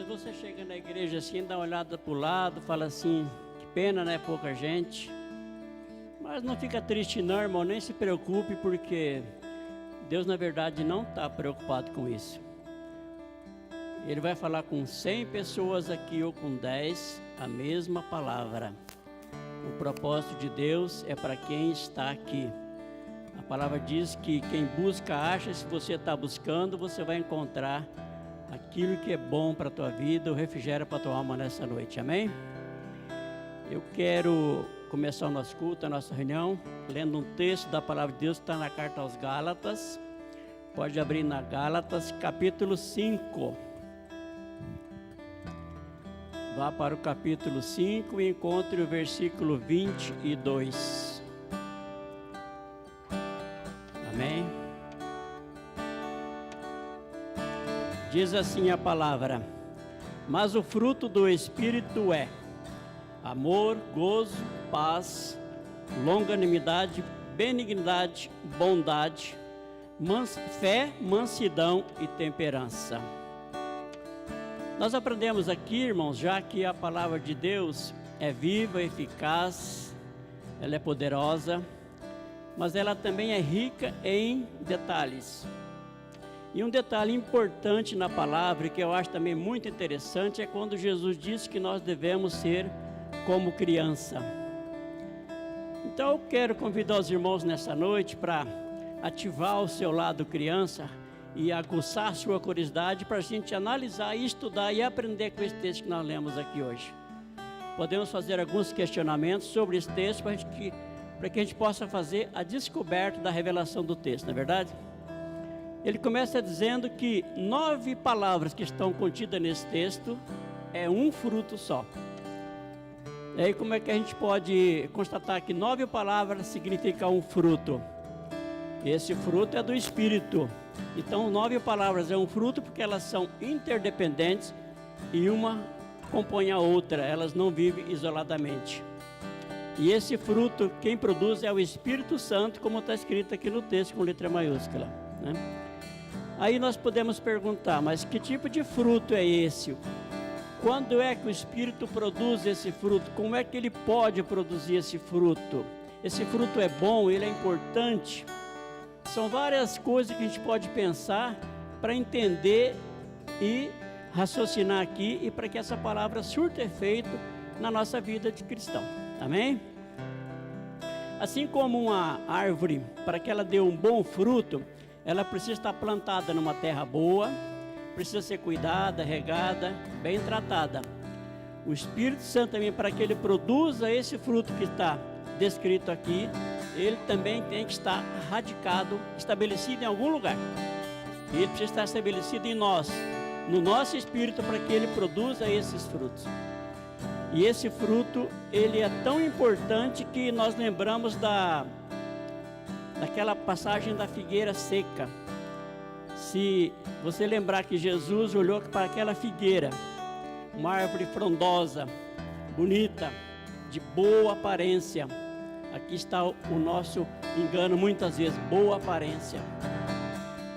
vezes você chega na igreja assim, dá uma olhada para o lado, fala assim, que pena, né, pouca gente. Mas não fica triste não, irmão, nem se preocupe, porque Deus na verdade não está preocupado com isso. Ele vai falar com 100 pessoas aqui ou com 10, a mesma palavra. O propósito de Deus é para quem está aqui. A palavra diz que quem busca acha, se você está buscando, você vai encontrar aquilo que é bom para a tua vida, o refrigério para a tua alma nessa noite, amém? Eu quero começar o nosso culto, a nossa reunião, lendo um texto da palavra de Deus que está na carta aos Gálatas. Pode abrir na Gálatas, capítulo 5. Vá para o capítulo 5 e encontre o versículo 22. Amém? Diz assim a palavra: mas o fruto do Espírito é amor, gozo, paz, longanimidade, benignidade, bondade, fé, mansidão e temperança. Nós aprendemos aqui, irmãos, já que a palavra de Deus é viva, eficaz, ela é poderosa, mas ela também é rica em detalhes. E um detalhe importante na palavra, que eu acho também muito interessante, é quando Jesus disse que nós devemos ser como criança. Então eu quero convidar os irmãos nessa noite para ativar o seu lado criança e aguçar a sua curiosidade para a gente analisar, estudar e aprender com esse texto que nós lemos aqui hoje. Podemos fazer alguns questionamentos sobre esse texto para que a gente possa fazer a descoberta da revelação do texto, não é verdade? Ele começa dizendo que 9 palavras que estão contidas nesse texto é um fruto só. E aí como é que a gente pode constatar que 9 palavras significam um fruto? Esse fruto é do Espírito. Então 9 palavras é um fruto porque elas são interdependentes e uma compõe a outra, elas não vivem isoladamente. E esse fruto, quem produz é o Espírito Santo, como está escrito aqui no texto com letra maiúscula, né? Aí nós podemos perguntar, mas que tipo de fruto é esse? Quando é que o Espírito produz esse fruto? Como é que ele pode produzir esse fruto? Esse fruto é bom, ele é importante? São várias coisas que a gente pode pensar para entender e raciocinar aqui e para que essa palavra surta efeito na nossa vida de cristão. Amém? Assim como uma árvore, para que ela dê um bom fruto, ela precisa estar plantada numa terra boa, precisa ser cuidada, regada, bem tratada. O Espírito Santo também, para que ele produza esse fruto que está descrito aqui, ele também tem que estar radicado, estabelecido em algum lugar. Ele precisa estar estabelecido em nós, no nosso espírito, para que ele produza esses frutos. E esse fruto, ele é tão importante que nós lembramos daquela passagem da figueira seca. Se você lembrar que Jesus olhou para aquela figueira, uma árvore frondosa, bonita, de boa aparência. Aqui está o nosso engano muitas vezes, boa aparência.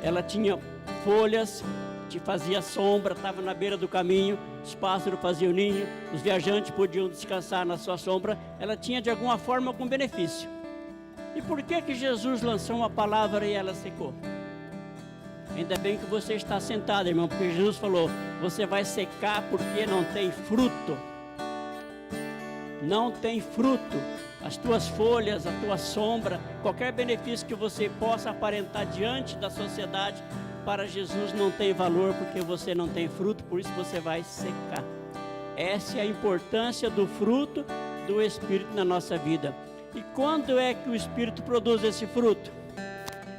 Ela tinha folhas, te fazia sombra, estava na beira do caminho, os pássaros faziam ninho, os viajantes podiam descansar na sua sombra. Ela tinha de alguma forma algum benefício. E por que Jesus lançou uma palavra e ela secou? Ainda bem que você está sentado, irmão, porque Jesus falou, você vai secar porque não tem fruto. Não tem fruto. As tuas folhas, a tua sombra, qualquer benefício que você possa aparentar diante da sociedade, para Jesus não tem valor, porque você não tem fruto, por isso você vai secar. Essa é a importância do fruto do Espírito na nossa vida. E quando é que o Espírito produz esse fruto?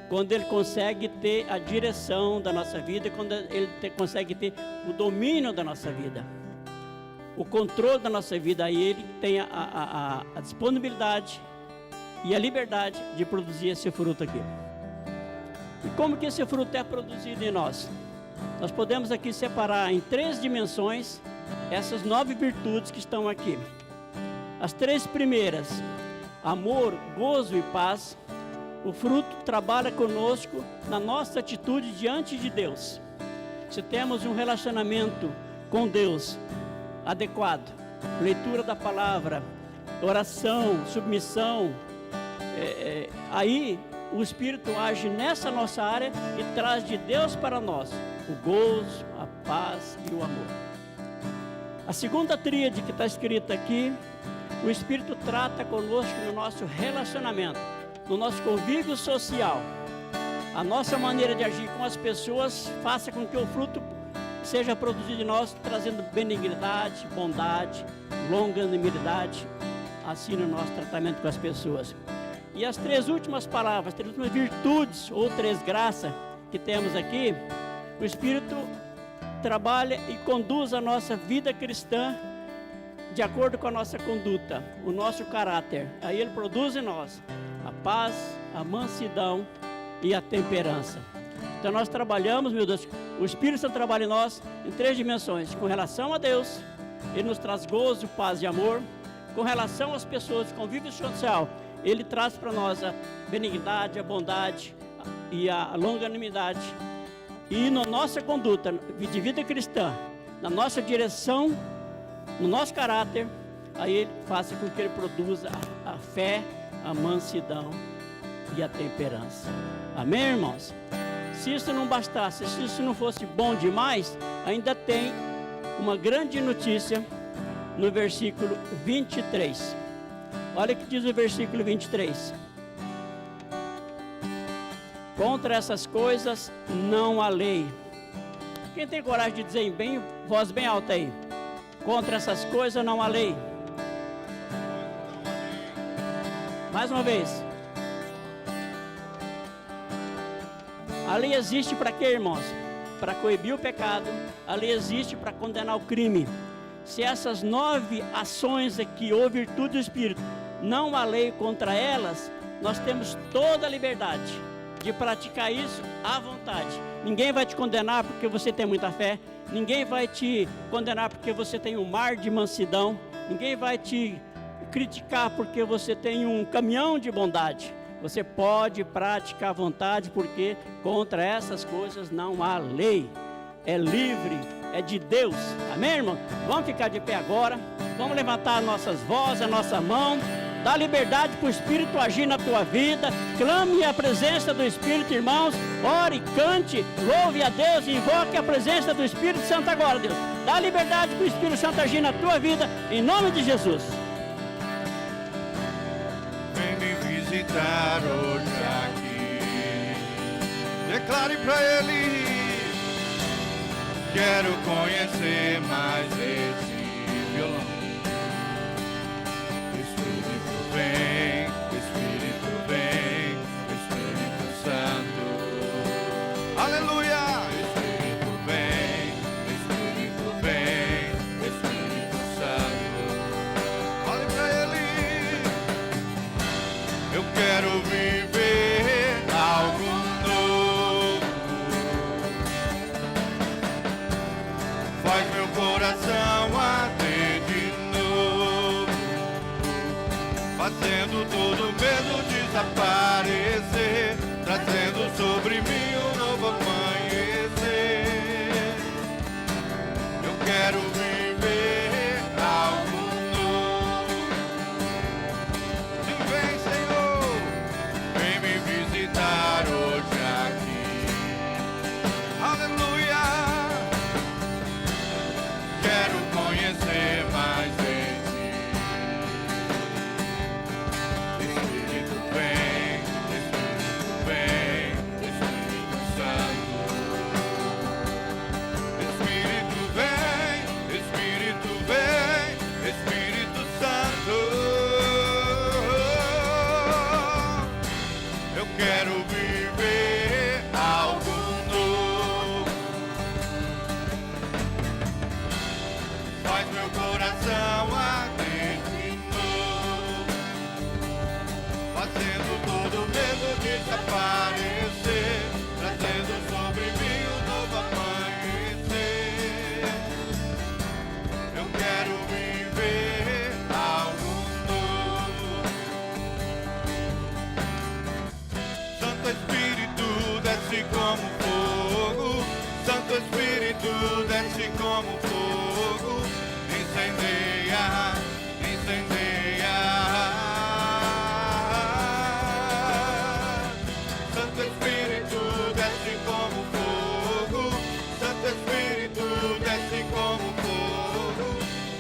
Quando ele consegue ter a direção da nossa vida, quando ele consegue ter o domínio da nossa vida, o controle da nossa vida. Aí ele tem a disponibilidade e a liberdade de produzir esse fruto aqui. E como que esse fruto é produzido em nós? Nós podemos aqui separar em 3 dimensões essas 9 virtudes que estão aqui. As 3 primeiras, amor, gozo e paz. O fruto trabalha conosco na nossa atitude diante de Deus. Se temos um relacionamento com Deus adequado, leitura da palavra, oração, submissão, aí o Espírito age nessa nossa área e traz de Deus para nós o gozo, a paz e o amor. A segunda tríade que está escrita aqui, o Espírito trata conosco no nosso relacionamento, no nosso convívio social. A nossa maneira de agir com as pessoas faça com que o fruto seja produzido em nós, trazendo benignidade, bondade, longanimidade, assim no nosso tratamento com as pessoas. E as três últimas palavras, três últimas virtudes ou três graças que temos aqui, o Espírito trabalha e conduz a nossa vida cristã de acordo com a nossa conduta, o nosso caráter. Aí Ele produz em nós a paz, a mansidão e a temperança. Então nós trabalhamos, meu Deus, o Espírito Santo trabalha em nós em três dimensões. Com relação a Deus, Ele nos traz gozo, paz e amor. Com relação às pessoas, convívio social, Ele traz para nós a benignidade, a bondade e a longanimidade. E na nossa conduta de vida cristã, na nossa direção, no nosso caráter, aí Ele faça com que Ele produza a fé, a mansidão e a temperança. Amém, irmãos? Se isso não bastasse, se isso não fosse bom demais, ainda tem uma grande notícia no versículo 23. Olha o que diz o versículo 23. Contra essas coisas não há lei. Quem tem coragem de dizer em bem, voz bem alta aí? Contra essas coisas não há lei. Mais uma vez. A lei existe para quê, irmãos? Para coibir o pecado. A lei existe para condenar o crime. Se essas 9 ações aqui, ou virtude do Espírito, não há lei contra elas, nós temos toda a liberdade de praticar isso à vontade. Ninguém vai te condenar porque você tem muita fé. Ninguém vai te condenar porque você tem um mar de mansidão. Ninguém vai te criticar porque você tem um caminhão de bondade. Você pode praticar à vontade, porque contra essas coisas não há lei. É livre, é de Deus. Amém, irmão? Vamos ficar de pé agora. Vamos levantar nossas vozes, a nossa mão. Dá liberdade para o Espírito agir na tua vida. Clame a presença do Espírito, irmãos. Ore, cante, louve a Deus e invoque a presença do Espírito Santo agora, Deus. Dá liberdade para o Espírito Santo agir na tua vida, em nome de Jesus. Vem me visitar hoje aqui. Declare para Ele. Quero conhecer mais esse violão. Espírito vem, Espírito Santo. Aleluia! Espírito vem, Espírito Santo. Fale para Ele. Eu quero viver algo novo. Faz meu coração arder de novo, fazendo todo medo desaparecer, trazendo sobre mim um novo amanhecer. Eu quero viver algo novo. Sim, vem, Senhor, vem me visitar hoje aqui. Aleluia. Quero conhecer mais de Ti. Espírito vem, Espírito Santo. Espírito vem, Espírito Santo. Eu quero viver algo novo. Faz meu coração arder de novo, fazendo todo medo desaparecer, trazendo sobre mim um novo amanhecer. Eu quero viver algo novo. Santo Espírito desce como fogo, Santo Espírito Espírito desce como fogo, incendeia, incendeia. Santo Espírito desce como fogo, Santo Espírito desce como fogo,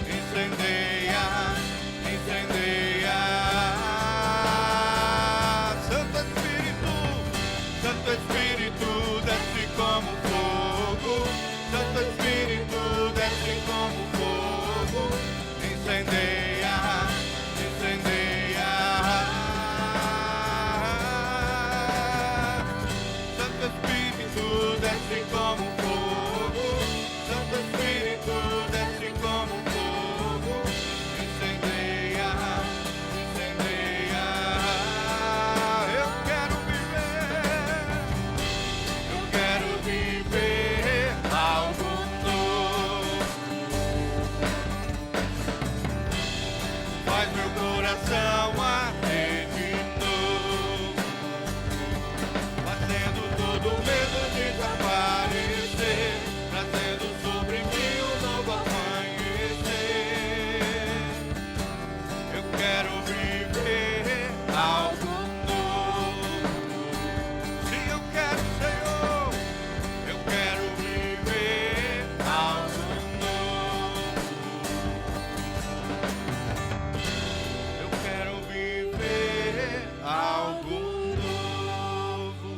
incendeia, incendeia. Santo Espírito desce como fogo, Santo Espírito desce como fogo, incendeia, incendeia. Santo Espírito desce como fogo, Santo Espírito desce como fogo, incendeia, incendeia. Eu quero viver algo novo. Faz meu coração arder de novo, fazendo todo medo desaparecer, trazendo sobre mim um novo amanhecer. Eu quero viver algo novo. Sim, eu quero, Senhor. Eu quero viver algo novo. Eu quero viver algo novo.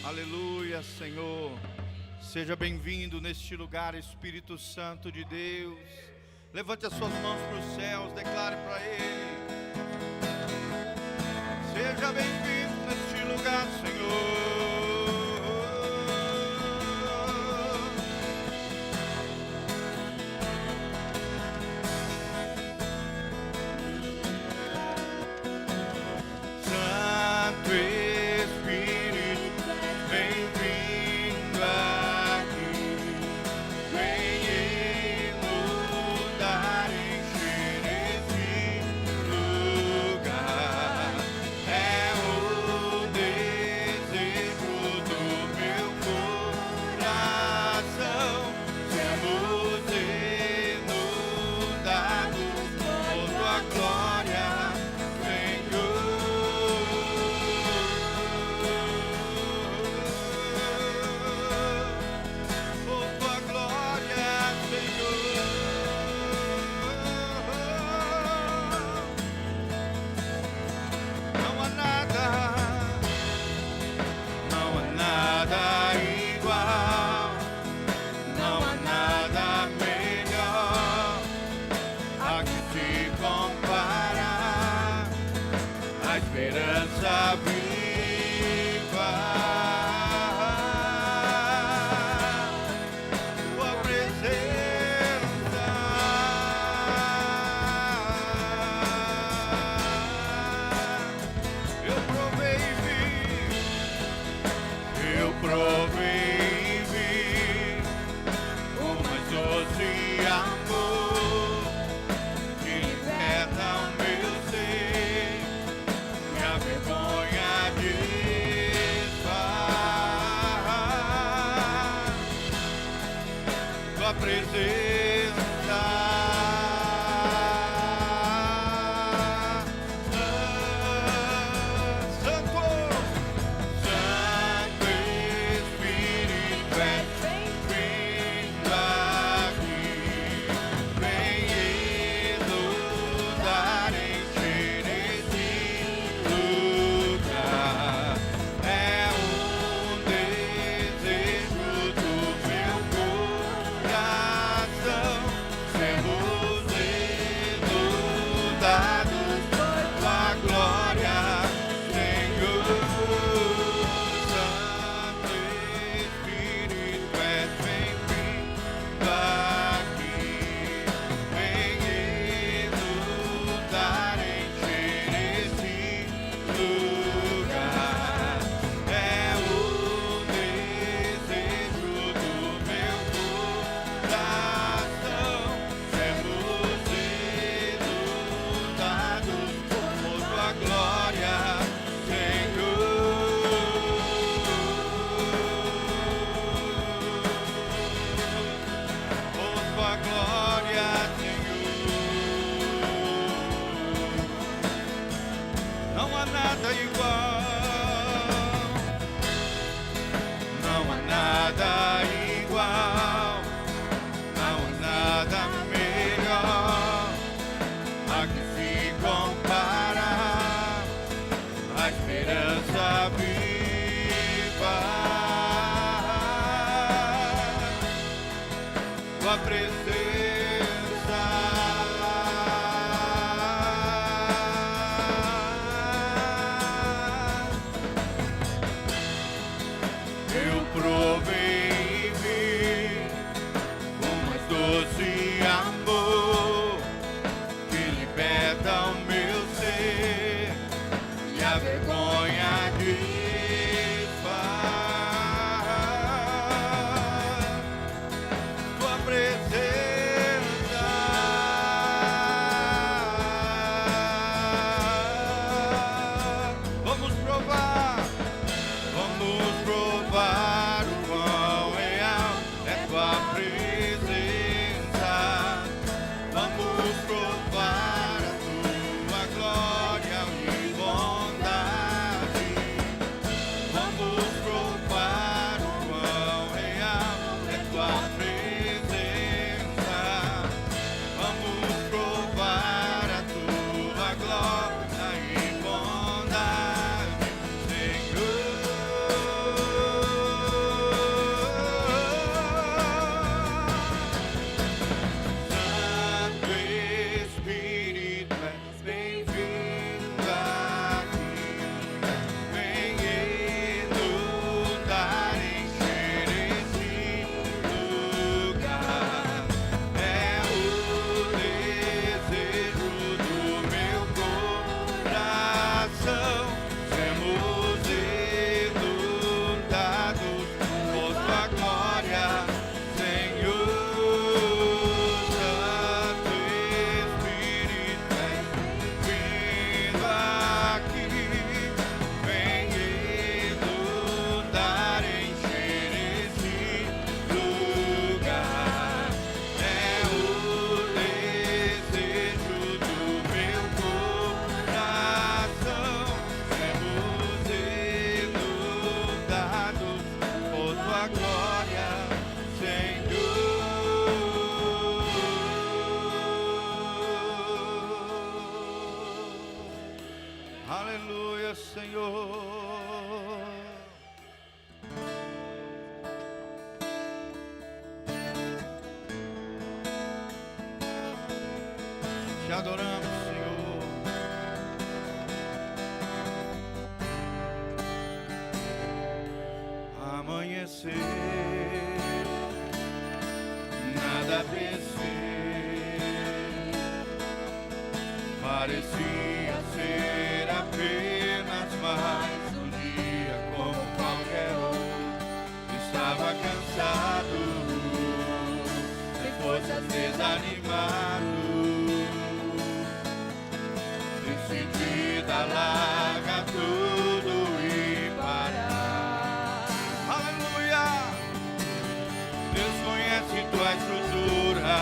Aleluia, Senhor. Seja bem-vindo neste lugar, Espírito Santo de Deus. Levante as suas mãos para os céus, declare para Ele. Seja bem-vindo neste lugar, Senhor. Santo Espírito, bem-vindo aqui. Vem inundar, encher esse lugar. É o desejo do meu coração. Sermos inundados por tua glória, Senhor. Por tua glória, Senhor. Não há nada igual, não há nada melhor a que se compara a esperança viva. Tua presença, eu provei e vi, eu provei e vi o mais doce amor que liberta o meu ser e a vergonha desfaz. Tua presença, Santo, Santo Espírito, bem-vindo aqui. Vem inundar, encher esse lugar. É um desejo do meu coração. nada igual, não há nada melhor a que se comparar, a esperança viva, tua presença. Eu provei em mim o mais doce amor que liberta o meu ser e a vergonha desfaz. Tua presença, vamos provar. Vamos provar o quão real é tua presença. Vamos provar a tua glória e bondade. Vamos provar o quão real é tua presença. Vamos provar a tua glória e bondade, Senhor. Santo Espírito, és bem-vindo aqui. Vem inundar, encher esse lugar. É o desejo do meu coração. Sermos inundados por tua glória, Senhor. Santo Espírito, és vindo aqui. Vem inundar, encher esse lugar. É o desejo do meu coração. Sermos inundados por tua glória, Senhor. Aleluia, Senhor. Te adoramos, Senhor. Amanhecer, nada vencer, parecia ser apenas mais um dia como qualquer outro. Estava cansado, sem forças, desanimado, decidida a largar tudo e parar. Aleluia! Deus conhece tua estrutura,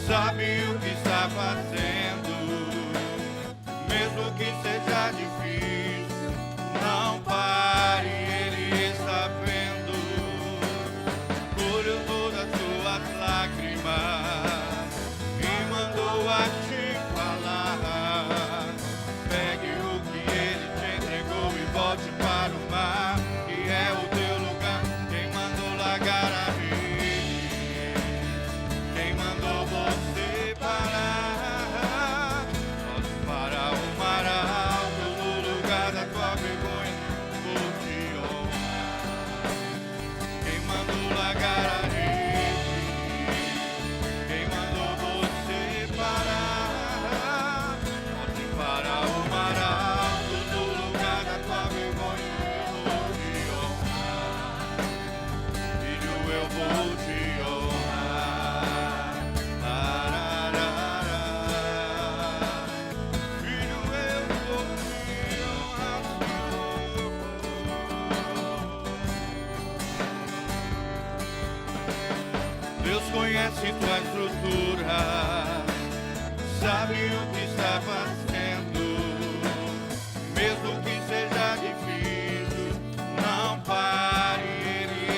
sabe o que está fazendo, mesmo que seja difícil, não pare, Ele está vendo. Colheu todas as tuas lágrimas e mandou a te falar. Pegue o que Ele te entregou e volte para o mar, que é o teu lugar. Quem mandou largar a rede? Quem mandou você parar? Volte para o mar alto, no lugar da tua vergonha, vou te honrar. Quem mandou largar a rede? Quem mandou você parar? Volte para o mar alto, no lugar da tua vergonha, eu vou te honrar. Filho, eu vou te honrar. Arararara. Filho, eu vou te honrar, Senhor. Deus conhece tua estrutura, sabe o que está fazendo, mesmo que seja difícil, não pare, Ele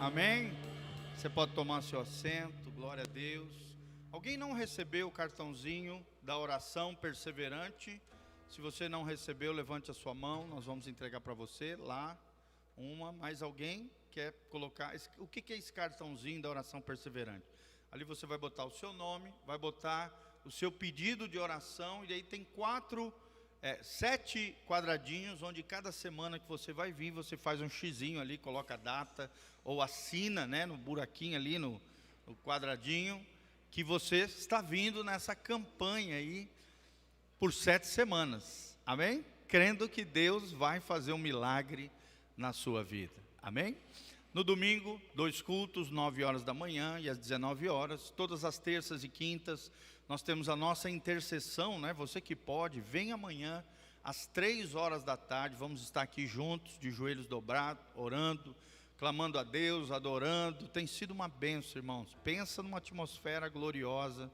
Amém? Você pode tomar seu assento, glória a Deus. Alguém não recebeu o cartãozinho da oração perseverante? Se você não recebeu, levante a sua mão, nós vamos entregar para você lá. Mais alguém quer colocar? O que é esse cartãozinho da oração perseverante? Ali você vai botar o seu nome, vai botar o seu pedido de oração, e aí tem 7 quadradinhos, onde cada semana que você vai vir, você faz um xizinho ali, coloca a data, ou assina, né, no buraquinho ali, no quadradinho, que você está vindo nessa campanha aí, por 7 semanas, amém? Crendo que Deus vai fazer um milagre na sua vida, amém? No domingo, 2 cultos, 9 horas da manhã e às 19 horas, todas as terças e quintas, nós temos a nossa intercessão, né? Você que pode, vem amanhã, às 3 horas da tarde, vamos estar aqui juntos, de joelhos dobrados, orando, clamando a Deus, adorando. Tem sido uma bênção, irmãos. Pensa numa atmosfera gloriosa,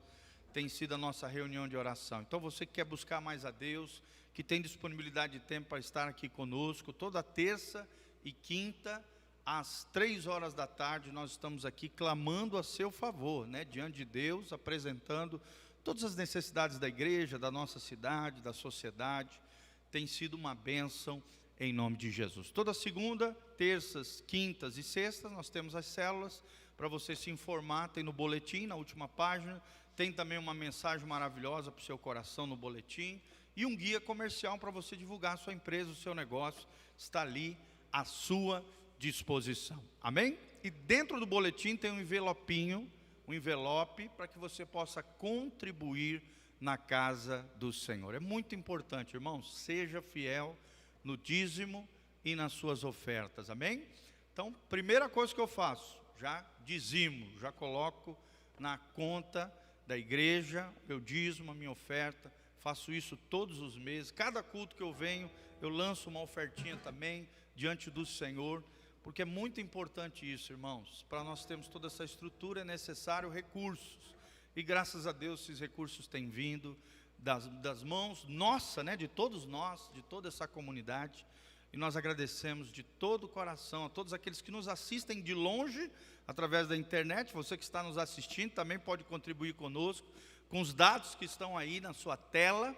tem sido a nossa reunião de oração. Então você que quer buscar mais a Deus, que tem disponibilidade de tempo para estar aqui conosco, toda terça e quinta, às 3 horas da tarde, nós estamos aqui clamando a seu favor, né, diante de Deus, apresentando todas as necessidades da igreja, da nossa cidade, da sociedade. Tem sido uma bênção em nome de Jesus. Toda segunda, terças, quintas e sextas, nós temos as células, para você se informar, tem no boletim, na última página, tem também uma mensagem maravilhosa para o seu coração no boletim, e um guia comercial para você divulgar a sua empresa, o seu negócio, está ali à sua disposição, amém? E dentro do boletim tem um envelope para que você possa contribuir na casa do Senhor. É muito importante, irmãos, seja fiel no dízimo e nas suas ofertas, amém? Então, primeira coisa que eu faço, já dizimo, já coloco na conta da igreja, meu dízimo, a minha oferta, faço isso todos os meses, cada culto que eu venho, eu lanço uma ofertinha também diante do Senhor, porque é muito importante isso, irmãos. Para nós termos toda essa estrutura é necessário recursos, e graças a Deus esses recursos têm vindo das mãos nossa, né, de todos nós, de toda essa comunidade, e nós agradecemos de todo o coração a todos aqueles que nos assistem de longe, através da internet. Você que está nos assistindo também pode contribuir conosco, com os dados que estão aí na sua tela,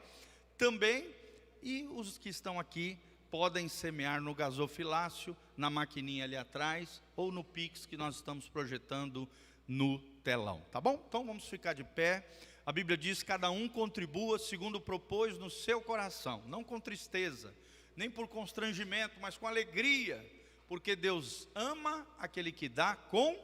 também, e os que estão aqui, podem semear no gasofilácio, na maquininha ali atrás, ou no Pix que nós estamos projetando no telão, tá bom? Então vamos ficar de pé. A Bíblia diz: cada um contribua segundo propôs no seu coração, não com tristeza, nem por constrangimento, mas com alegria, porque Deus ama aquele que dá com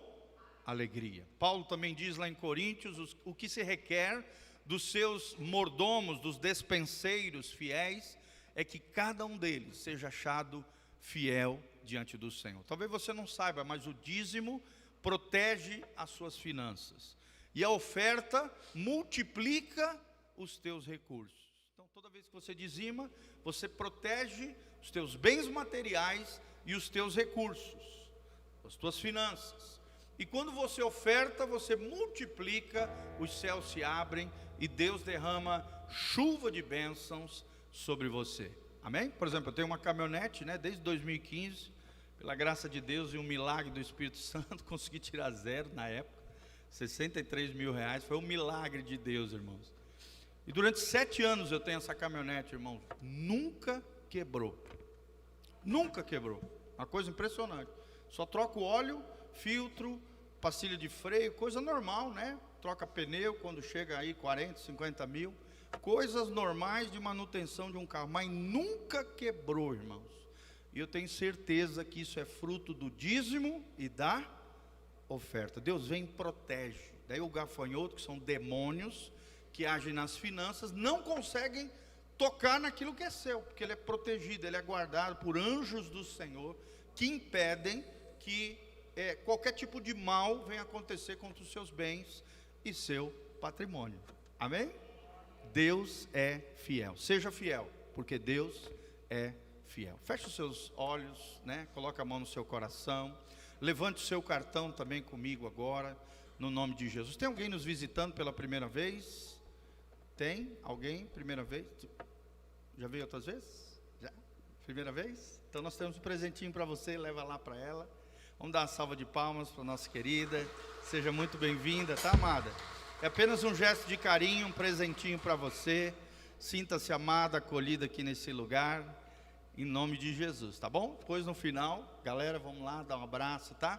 alegria. Paulo também diz lá em Coríntios, o que se requer dos seus mordomos, dos despenseiros fiéis, é que cada um deles seja achado fiel diante do Senhor. Talvez você não saiba, mas o dízimo protege as suas finanças, e a oferta multiplica os teus recursos. Então toda vez que você dizima, você protege os teus bens materiais e os teus recursos, as tuas finanças. E quando você oferta, você multiplica, os céus se abrem e Deus derrama chuva de bênçãos sobre você, amém? Por exemplo, eu tenho uma caminhonete, né, desde 2015, pela graça de Deus e um milagre do Espírito Santo, consegui tirar 0 na época, 63 mil reais, foi um milagre de Deus, irmãos. E durante 7 anos eu tenho essa caminhonete, irmãos, nunca quebrou, uma coisa impressionante. Só troco óleo, filtro, pastilha de freio, coisa normal, né? Troca pneu quando chega aí 40, 50 mil, coisas normais de manutenção de um carro, mas nunca quebrou, irmãos. E eu tenho certeza que isso é fruto do dízimo e da oferta. Deus vem e protege. Daí o gafanhoto, que são demônios que agem nas finanças, não conseguem tocar naquilo que é seu, porque ele é protegido, ele é guardado por anjos do Senhor, que impedem que qualquer tipo de mal venha acontecer contra os seus bens e seu patrimônio, amém? Deus é fiel, seja fiel, porque Deus é fiel. Feche os seus olhos, né? Coloque a mão no seu coração, levante o seu cartão também comigo agora, no nome de Jesus. Tem alguém nos visitando pela primeira vez? Tem alguém, primeira vez? Já veio outras vezes? Já? Primeira vez? Então nós temos um presentinho para você, leva lá para ela. Vamos dar uma salva de palmas para nossa querida. Seja muito bem-vinda, tá, amada? É apenas um gesto de carinho, um presentinho para você. Sinta-se amada, acolhida aqui nesse lugar, em nome de Jesus, tá bom? Depois no final, galera, vamos lá, dar um abraço, tá?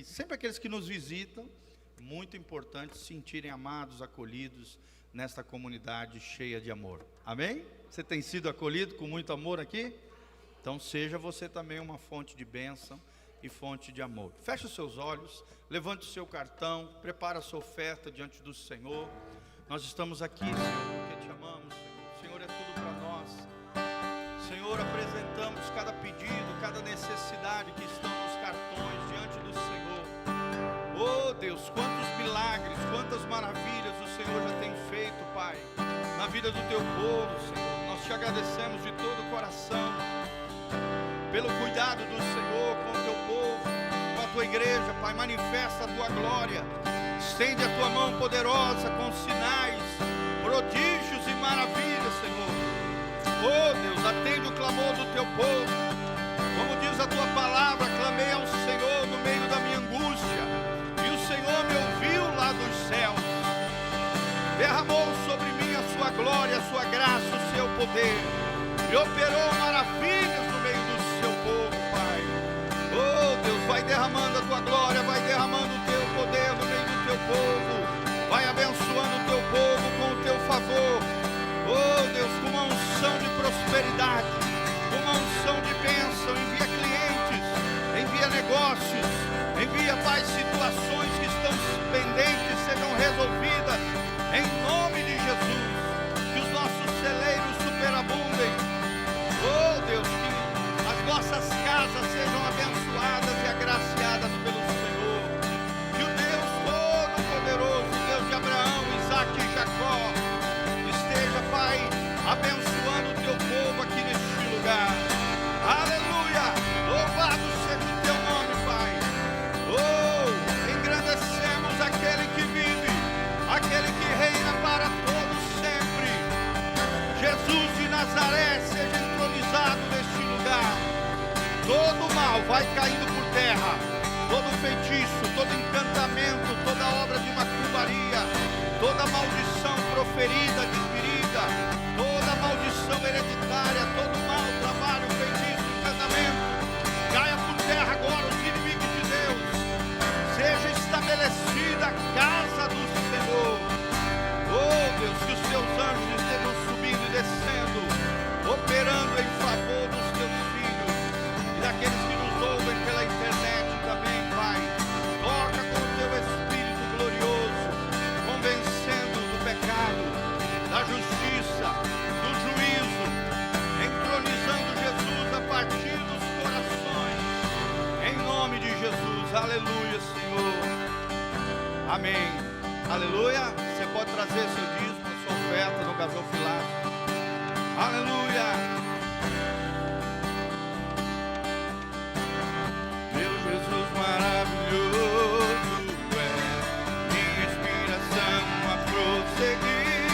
Sempre aqueles que nos visitam, muito importante se sentirem amados, acolhidos nesta comunidade cheia de amor. Amém? Você tem sido acolhido com muito amor aqui? Então seja você também uma fonte de bênção e fonte de amor. Feche os seus olhos, levante o seu cartão, prepara a sua oferta diante do Senhor. Nós estamos aqui, Senhor, porque te amamos, Senhor. O Senhor é tudo para nós. Senhor, apresentamos cada pedido, cada necessidade que estão nos cartões diante do Senhor. Oh Deus, quantos milagres, quantas maravilhas o Senhor já tem feito, Pai, na vida do teu povo, Senhor. Nós te agradecemos de todo o coração pelo cuidado do Senhor com o teu povo, com a tua igreja, Pai. Manifesta a tua glória, estende a tua mão poderosa com sinais, prodígios e maravilhas, Senhor. Oh Deus, atende o clamor do teu povo. Como diz a tua palavra, clamei ao Senhor no meio da minha angústia, e o Senhor me ouviu lá dos céus. Derramou sobre mim a sua glória, a sua graça, o seu poder, e operou maravilhas no meio do seu povo, Pai. Oh Deus, vai derramando a tua glória, vai derramando o teu poder no meio do teu povo, vai abençoando o teu povo com o teu favor. Oh Deus, com uma unção de prosperidade, com uma unção de bênção. Envia clientes, envia negócios, envia, Pai, situações que estão pendentes sejam resolvidas em nome de Jesus. Que os nossos celeiros superabundem. Oh Deus, que as nossas casas sejam abençoadas e agraciadas pelo Senhor. Que o Deus Todo-Poderoso, Deus de Abraão, Isaque e Jacó, esteja, Pai, abençoando o teu povo aqui neste lugar. Aleluia! Louvado seja o teu nome, Pai. Oh, engrandecemos aquele que vive, aquele que reina para todos sempre. Jesus de Nazaré seja entronizado neste lugar. Todo mal vai caindo por terra, todo feitiço, todo encantamento, toda obra de macumbaria, toda maldição proferida, desferida, toda maldição hereditária, todo mal, trabalho, feitiço, encantamento, caia por terra agora os inimigos de Deus. Seja estabelecida a casa do Senhor. Oh Deus, que os teus anjos estejam subindo e descendo, operando em favor dos teus filhos e daqueles que nos ouvem pela internet também, Pai. Toca com o teu Espírito glorioso, convencendo do pecado, da justiça, do juízo, entronizando Jesus a partir dos corações, em nome de Jesus. Aleluia, Senhor. Amém. Aleluia. Você pode trazer seu dízimo, a sua oferta no gasofilácio. Aleluia. Meu Jesus maravilhoso é minha inspiração a prosseguir,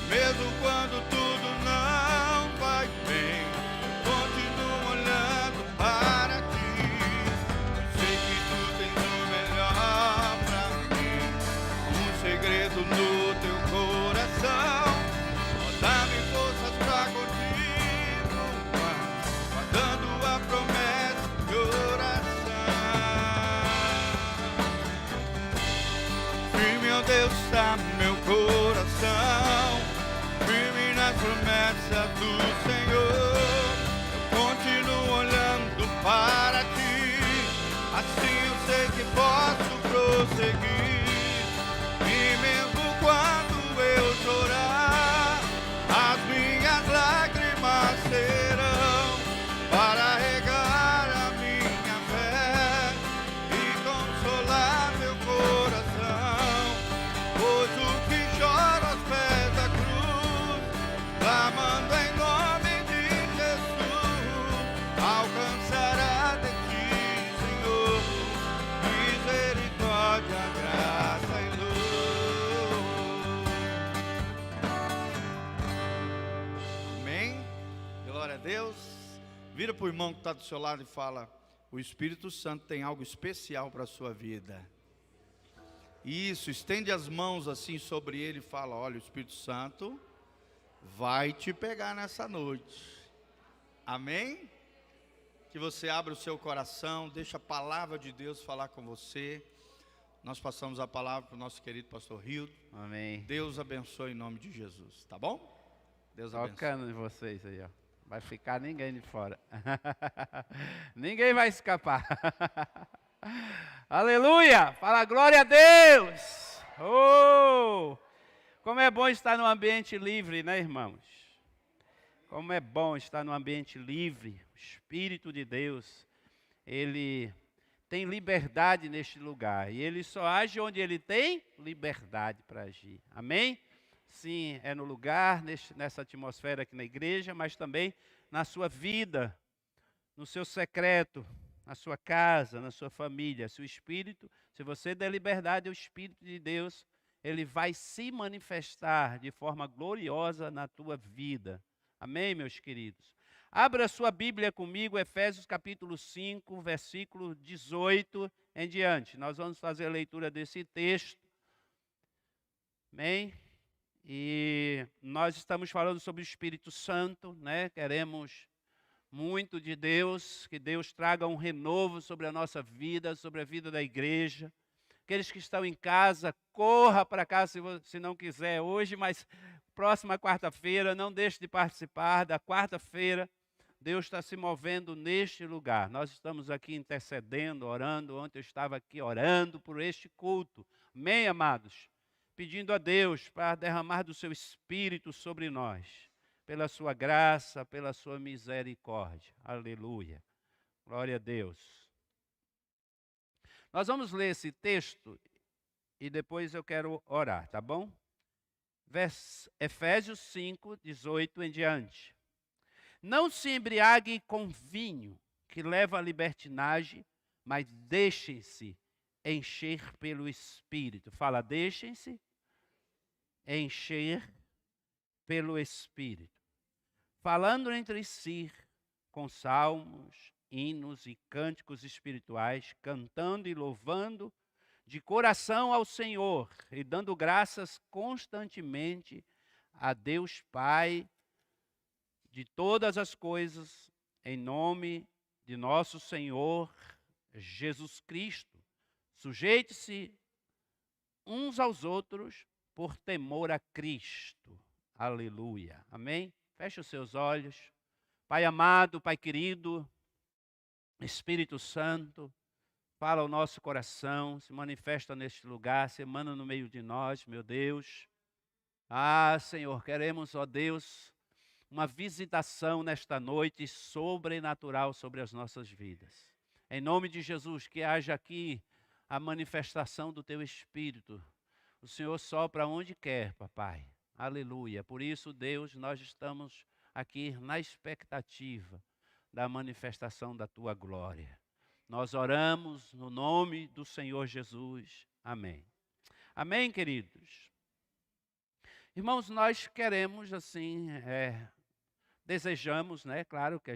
mesmo quando tudo não vai bem, eu continuo olhando para ti. Eu sei que tu tens o melhor pra mim, um segredo no teu coração. Dá-me forças pra continuar, guardando a promessa de oração. Firme, ó Deus, está meu coração, firme nas promessas do Senhor. Eu continuo olhando para ti, assim eu sei que posso prosseguir. E mesmo quando eu chorar, as minhas lágrimas serão para regar a minha fé e consolar meu coração. Pois o que chora aos pés da cruz, clamando em nome de Jesus, alcançará de ti, Senhor, misericórdia, graça e luz. Amém. Glória a Deus. Vira para o irmão que está do seu lado e fala: O Espírito Santo tem algo especial para a sua vida. Isso, estende as mãos assim sobre ele e fala: olha, o Espírito Santo vai te pegar nessa noite. Amém? Que você abra o seu coração, deixa a palavra de Deus falar com você. Nós passamos a palavra para o nosso querido pastor Hildo. Amém. Deus abençoe em nome de Jesus, tá bom? Deus abençoe. Tocando em vocês aí, ó. Vai ficar ninguém de fora. Ninguém vai escapar. Aleluia! Fala glória a Deus! Oh! Como é bom estar num ambiente livre, né, irmãos? Como é bom estar num ambiente livre. O Espírito de Deus, Ele tem liberdade neste lugar. E Ele só age onde Ele tem liberdade para agir. Amém? Sim, é no lugar, nessa atmosfera aqui na igreja, mas também na sua vida, no seu secreto, na sua casa, na sua família. Se o Espírito, se você der liberdade ao Espírito de Deus, Ele vai se manifestar de forma gloriosa na tua vida. Amém, meus queridos? Abra sua Bíblia comigo, Efésios capítulo 5, versículo 18 em diante. Nós vamos fazer a leitura desse texto. Amém? E nós estamos falando sobre o Espírito Santo, né? Queremos muito de Deus, que Deus traga um renovo sobre a nossa vida, sobre a vida da igreja. Aqueles que estão em casa, corra para casa se não quiser hoje, mas próxima quarta-feira, não deixe de participar da quarta-feira. Deus está se movendo neste lugar. Nós estamos aqui intercedendo, orando. Ontem eu estava aqui orando por este culto. Amém, amados? Pedindo a Deus para derramar do seu Espírito sobre nós, pela sua graça, pela sua misericórdia. Aleluia. Glória a Deus. Nós vamos ler esse texto e depois eu quero orar, tá bom? Efésios 5, 18 em diante. Não se embriaguem com vinho, que leva à libertinagem, mas deixem-se encher pelo Espírito. Fala, deixem-se encher pelo Espírito. Falando entre si com salmos, hinos e cânticos espirituais, cantando e louvando de coração ao Senhor e dando graças constantemente a Deus Pai de todas as coisas, em nome de nosso Senhor Jesus Cristo. Sujeite-se uns aos outros por temor a Cristo. Aleluia. Amém? Feche os seus olhos. Pai amado, Pai querido, Espírito Santo, fala ao nosso coração, se manifesta neste lugar, se emana no meio de nós, meu Deus. Ah, Senhor, queremos, ó Deus, uma visitação nesta noite sobrenatural sobre as nossas vidas. Em nome de Jesus, que haja aqui a manifestação do Teu Espírito. O Senhor sopra onde quer, papai. Aleluia. Por isso, Deus, nós estamos aqui na expectativa da manifestação da Tua glória. Nós oramos no nome do Senhor Jesus. Amém. Amém, queridos? Irmãos, nós queremos, assim, desejamos, né? Claro que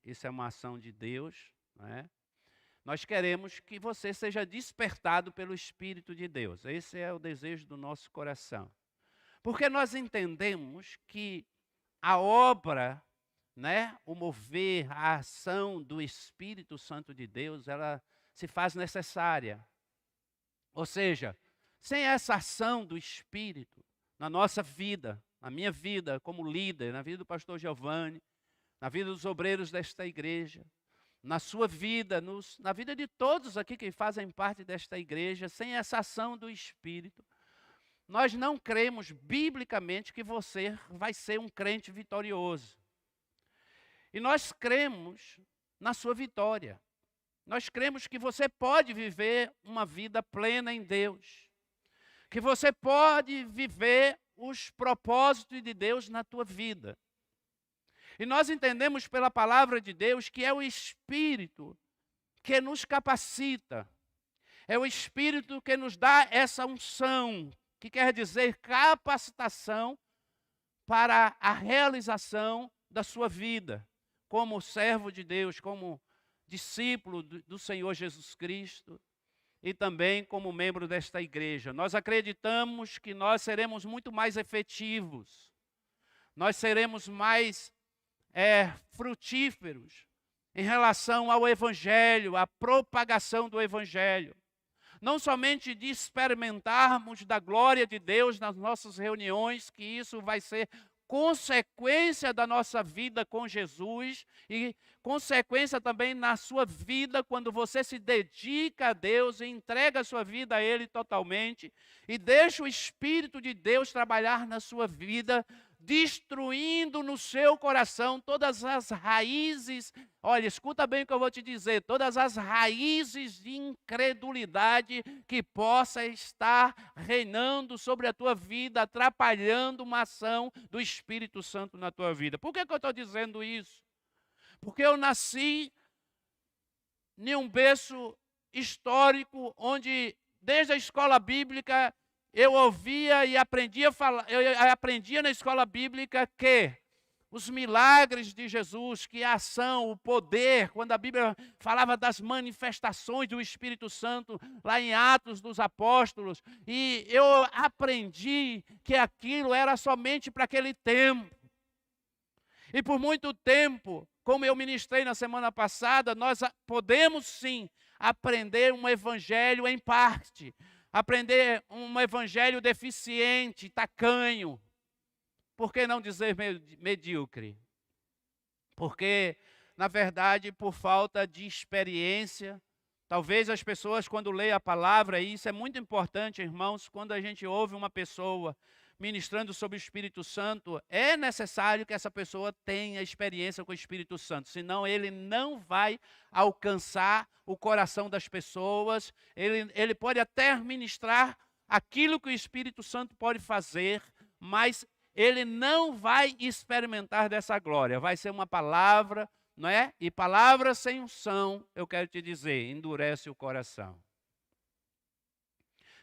isso é uma ação de Deus, né? Nós queremos que você seja despertado pelo Espírito de Deus. Esse é o desejo do nosso coração. Porque nós entendemos que a obra, né, o mover, a ação do Espírito Santo de Deus, ela se faz necessária. Ou seja, sem essa ação do Espírito na nossa vida, na minha vida como líder, na vida do pastor Giovanni, na vida dos obreiros desta igreja, na sua vida, na vida de todos aqui que fazem parte desta igreja, sem essa ação do Espírito, nós não cremos biblicamente que você vai ser um crente vitorioso. E nós cremos na sua vitória. Nós cremos que você pode viver uma vida plena em Deus. Que você pode viver os propósitos de Deus na tua vida. E nós entendemos pela palavra de Deus que é o Espírito que nos capacita. É o Espírito que nos dá essa unção, que quer dizer capacitação para a realização da sua vida, como servo de Deus, como discípulo do Senhor Jesus Cristo e também como membro desta igreja. Nós acreditamos que nós seremos muito mais efetivos, nós seremos mais frutíferos em relação ao Evangelho, à propagação do Evangelho. Não somente de experimentarmos da glória de Deus nas nossas reuniões, que isso vai ser consequência da nossa vida com Jesus e consequência também na sua vida quando você se dedica a Deus e entrega a sua vida a Ele totalmente e deixa o Espírito de Deus trabalhar na sua vida, destruindo no seu coração todas as raízes, olha, escuta bem o que eu vou te dizer, todas as raízes de incredulidade que possa estar reinando sobre a tua vida, atrapalhando uma ação do Espírito Santo na tua vida. Por que eu estou dizendo isso? Porque eu nasci em um berço histórico onde, desde a escola bíblica, eu ouvia e aprendia na escola bíblica que os milagres de Jesus, que a ação, o poder, quando a Bíblia falava das manifestações do Espírito Santo, lá em Atos dos Apóstolos, e eu aprendi que aquilo era somente para aquele tempo. E por muito tempo, como eu ministrei na semana passada, nós podemos sim aprender um evangelho em parte, aprender um evangelho deficiente, tacanho. Por que não dizer medíocre? Porque, na verdade, por falta de experiência, talvez as pessoas, quando leem a palavra, e isso é muito importante, irmãos, quando a gente ouve uma pessoa ministrando sobre o Espírito Santo, é necessário que essa pessoa tenha experiência com o Espírito Santo, senão ele não vai alcançar o coração das pessoas, ele pode até ministrar aquilo que o Espírito Santo pode fazer, mas ele não vai experimentar dessa glória, vai ser uma palavra, não é? E palavra sem unção, eu quero te dizer, endurece o coração.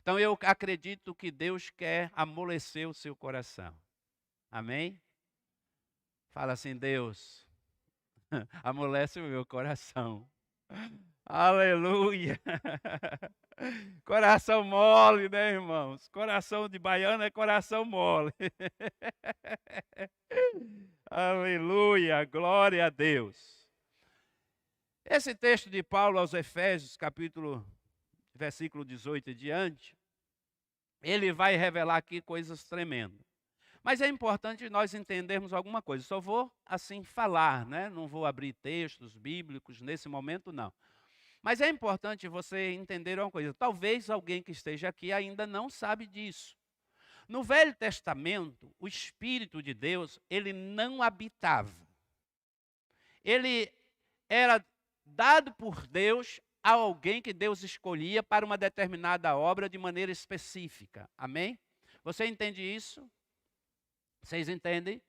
Então eu acredito que Deus quer amolecer o seu coração. Amém? Fala assim, Deus, amolece o meu coração. Aleluia! Coração mole, né, irmãos? Coração de baiano é coração mole. Aleluia! Glória a Deus! Esse texto de Paulo aos Efésios, versículo 18 e diante, ele vai revelar aqui coisas tremendas. Mas é importante nós entendermos alguma coisa. Só vou assim falar, né? Não vou abrir textos bíblicos nesse momento, não. Mas é importante você entender uma coisa. Talvez alguém que esteja aqui ainda não sabe disso. No Velho Testamento, o Espírito de Deus, ele não habitava. Ele era dado por Deus a alguém que Deus escolhia para uma determinada obra de maneira específica. Amém? Você entende isso? Vocês entendem?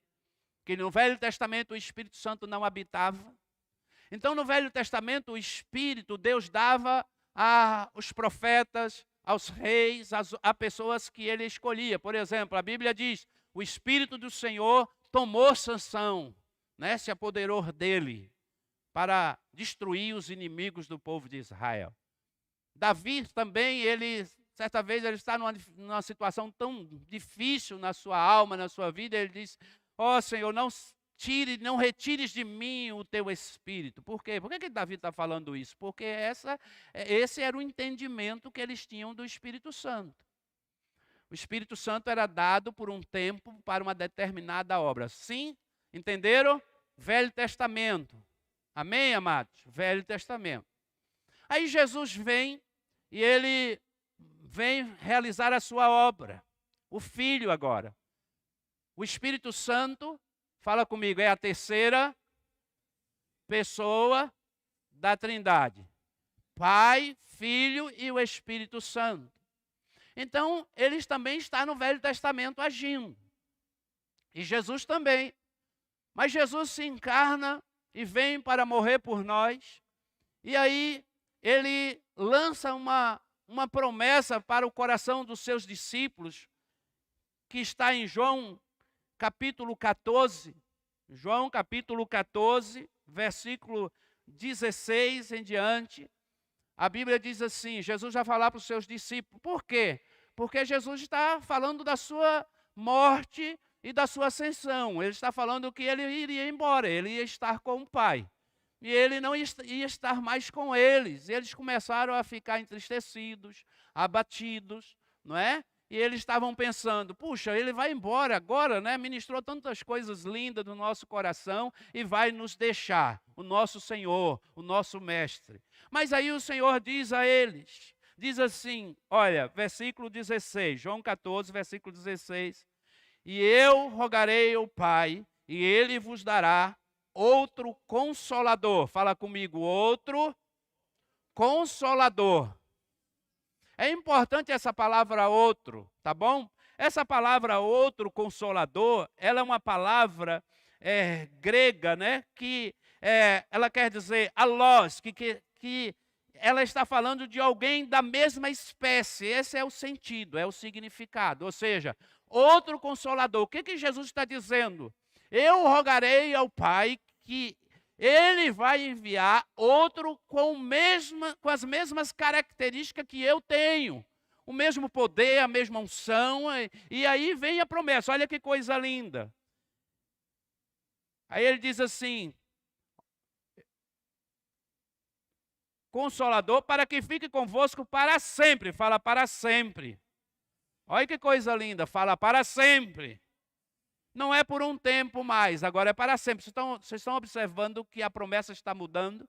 Que no Velho Testamento o Espírito Santo não habitava. Então, no Velho Testamento, o Espírito, Deus dava aos profetas, aos reis, a pessoas que ele escolhia. Por exemplo, a Bíblia diz, o Espírito do Senhor tomou Sansão, né, se apoderou dele, para destruir os inimigos do povo de Israel. Davi também, certa vez ele está numa situação tão difícil na sua alma, na sua vida, ele diz, ó Senhor, não retires de mim o teu espírito. Por quê? Por que Davi está falando isso? Porque esse era o entendimento que eles tinham do Espírito Santo. O Espírito Santo era dado por um tempo para uma determinada obra. Sim? Entenderam? Velho Testamento. Amém, amados? Velho Testamento. Aí Jesus vem e ele vem realizar a sua obra. O Filho agora. O Espírito Santo, fala comigo, é a terceira pessoa da Trindade. Pai, Filho e o Espírito Santo. Então, eles também estão no Velho Testamento agindo. E Jesus também. Mas Jesus se encarna e vem para morrer por nós. E aí, ele lança uma promessa para o coração dos seus discípulos, que está em João capítulo 14. João capítulo 14, versículo 16 em diante, a Bíblia diz assim, Jesus vai falar para os seus discípulos. Por quê? Porque Jesus está falando da sua morte e da sua ascensão. Ele está falando que ele iria embora, ele ia estar com o Pai. E ele não ia estar mais com eles. E eles começaram a ficar entristecidos, abatidos, não é? E eles estavam pensando, puxa, ele vai embora agora, né? Ministrou tantas coisas lindas do nosso coração e vai nos deixar, o nosso Senhor, o nosso Mestre. Mas aí o Senhor diz a eles, diz assim, olha, versículo 16, João 14, versículo 16. E eu rogarei ao Pai, e Ele vos dará outro Consolador. Fala comigo, outro Consolador. É importante essa palavra outro, tá bom? Essa palavra outro, Consolador, ela é uma palavra grega, né? Que ela quer dizer alós, que ela está falando de alguém da mesma espécie. Esse é o sentido, é o significado. Ou seja, outro Consolador. O que Jesus está dizendo? Eu rogarei ao Pai que Ele vai enviar outro com as mesmas características que eu tenho. O mesmo poder, a mesma unção. E aí vem a promessa. Olha que coisa linda. Aí ele diz assim, Consolador, para que fique convosco para sempre. Fala para sempre. Olha que coisa linda. Fala para sempre. Não é por um tempo mais, agora é para sempre. Vocês estão observando que a promessa está mudando?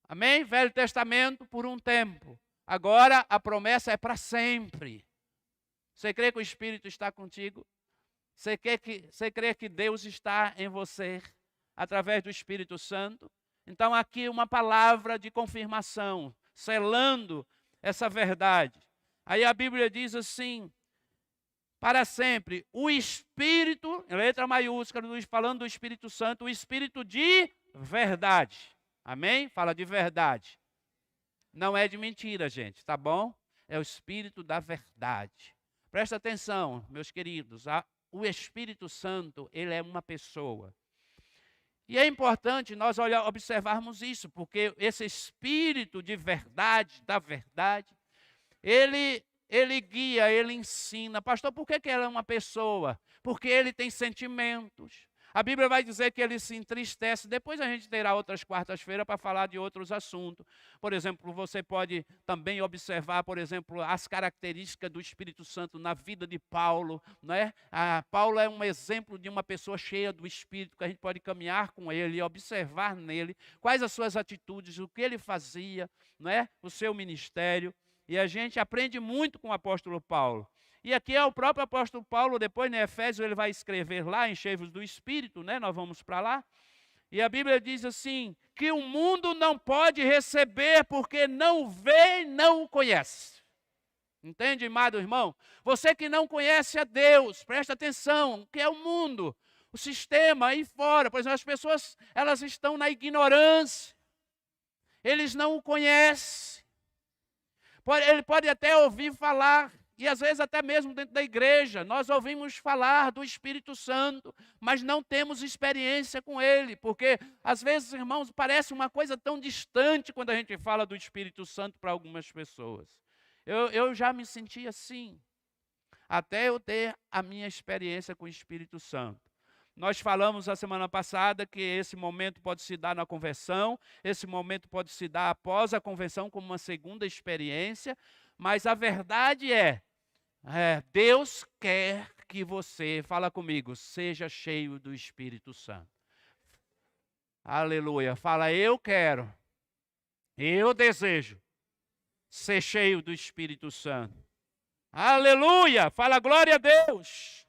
Amém? Velho Testamento, por um tempo. Agora a promessa é para sempre. Você crê que o Espírito está contigo? Você crê que Deus está em você através do Espírito Santo? Então aqui uma palavra de confirmação, selando essa verdade. Aí a Bíblia diz assim, para sempre, o Espírito, em letra maiúscula, falando do Espírito Santo, o Espírito de verdade. Amém? Fala de verdade. Não é de mentira, gente, tá bom? É o Espírito da verdade. Presta atenção, meus queridos, o Espírito Santo, ele é uma pessoa. E é importante nós observarmos isso, porque esse Espírito de verdade, da verdade, ele guia, ele ensina. Pastor, por que ele é uma pessoa? Porque ele tem sentimentos. A Bíblia vai dizer que ele se entristece. Depois a gente terá outras quartas-feiras para falar de outros assuntos. Por exemplo, você pode também observar, por exemplo, as características do Espírito Santo na vida de Paulo, não é? Paulo é um exemplo de uma pessoa cheia do Espírito, que a gente pode caminhar com ele e observar nele quais as suas atitudes, o que ele fazia, não é? O seu ministério. E a gente aprende muito com o apóstolo Paulo. E aqui é o próprio apóstolo Paulo, depois em Efésios ele vai escrever lá, enchei-vos do Espírito, né? Nós vamos para lá. E a Bíblia diz assim, que o mundo não pode receber porque não vê e não o conhece. Entende, amado irmão? Você que não conhece a Deus, presta atenção, o que é o mundo? O sistema aí fora, pois as pessoas, elas estão na ignorância. Eles não o conhecem. Ele pode até ouvir falar, e às vezes até mesmo dentro da igreja, nós ouvimos falar do Espírito Santo, mas não temos experiência com ele, porque às vezes, irmãos, parece uma coisa tão distante quando a gente fala do Espírito Santo para algumas pessoas. Eu já me senti assim, até eu ter a minha experiência com o Espírito Santo. Nós falamos a semana passada que esse momento pode se dar na conversão, esse momento pode se dar após a conversão como uma segunda experiência, mas a verdade Deus quer que você, fala comigo, seja cheio do Espírito Santo. Aleluia. Fala, eu quero, eu desejo ser cheio do Espírito Santo. Aleluia. Fala, glória a Deus.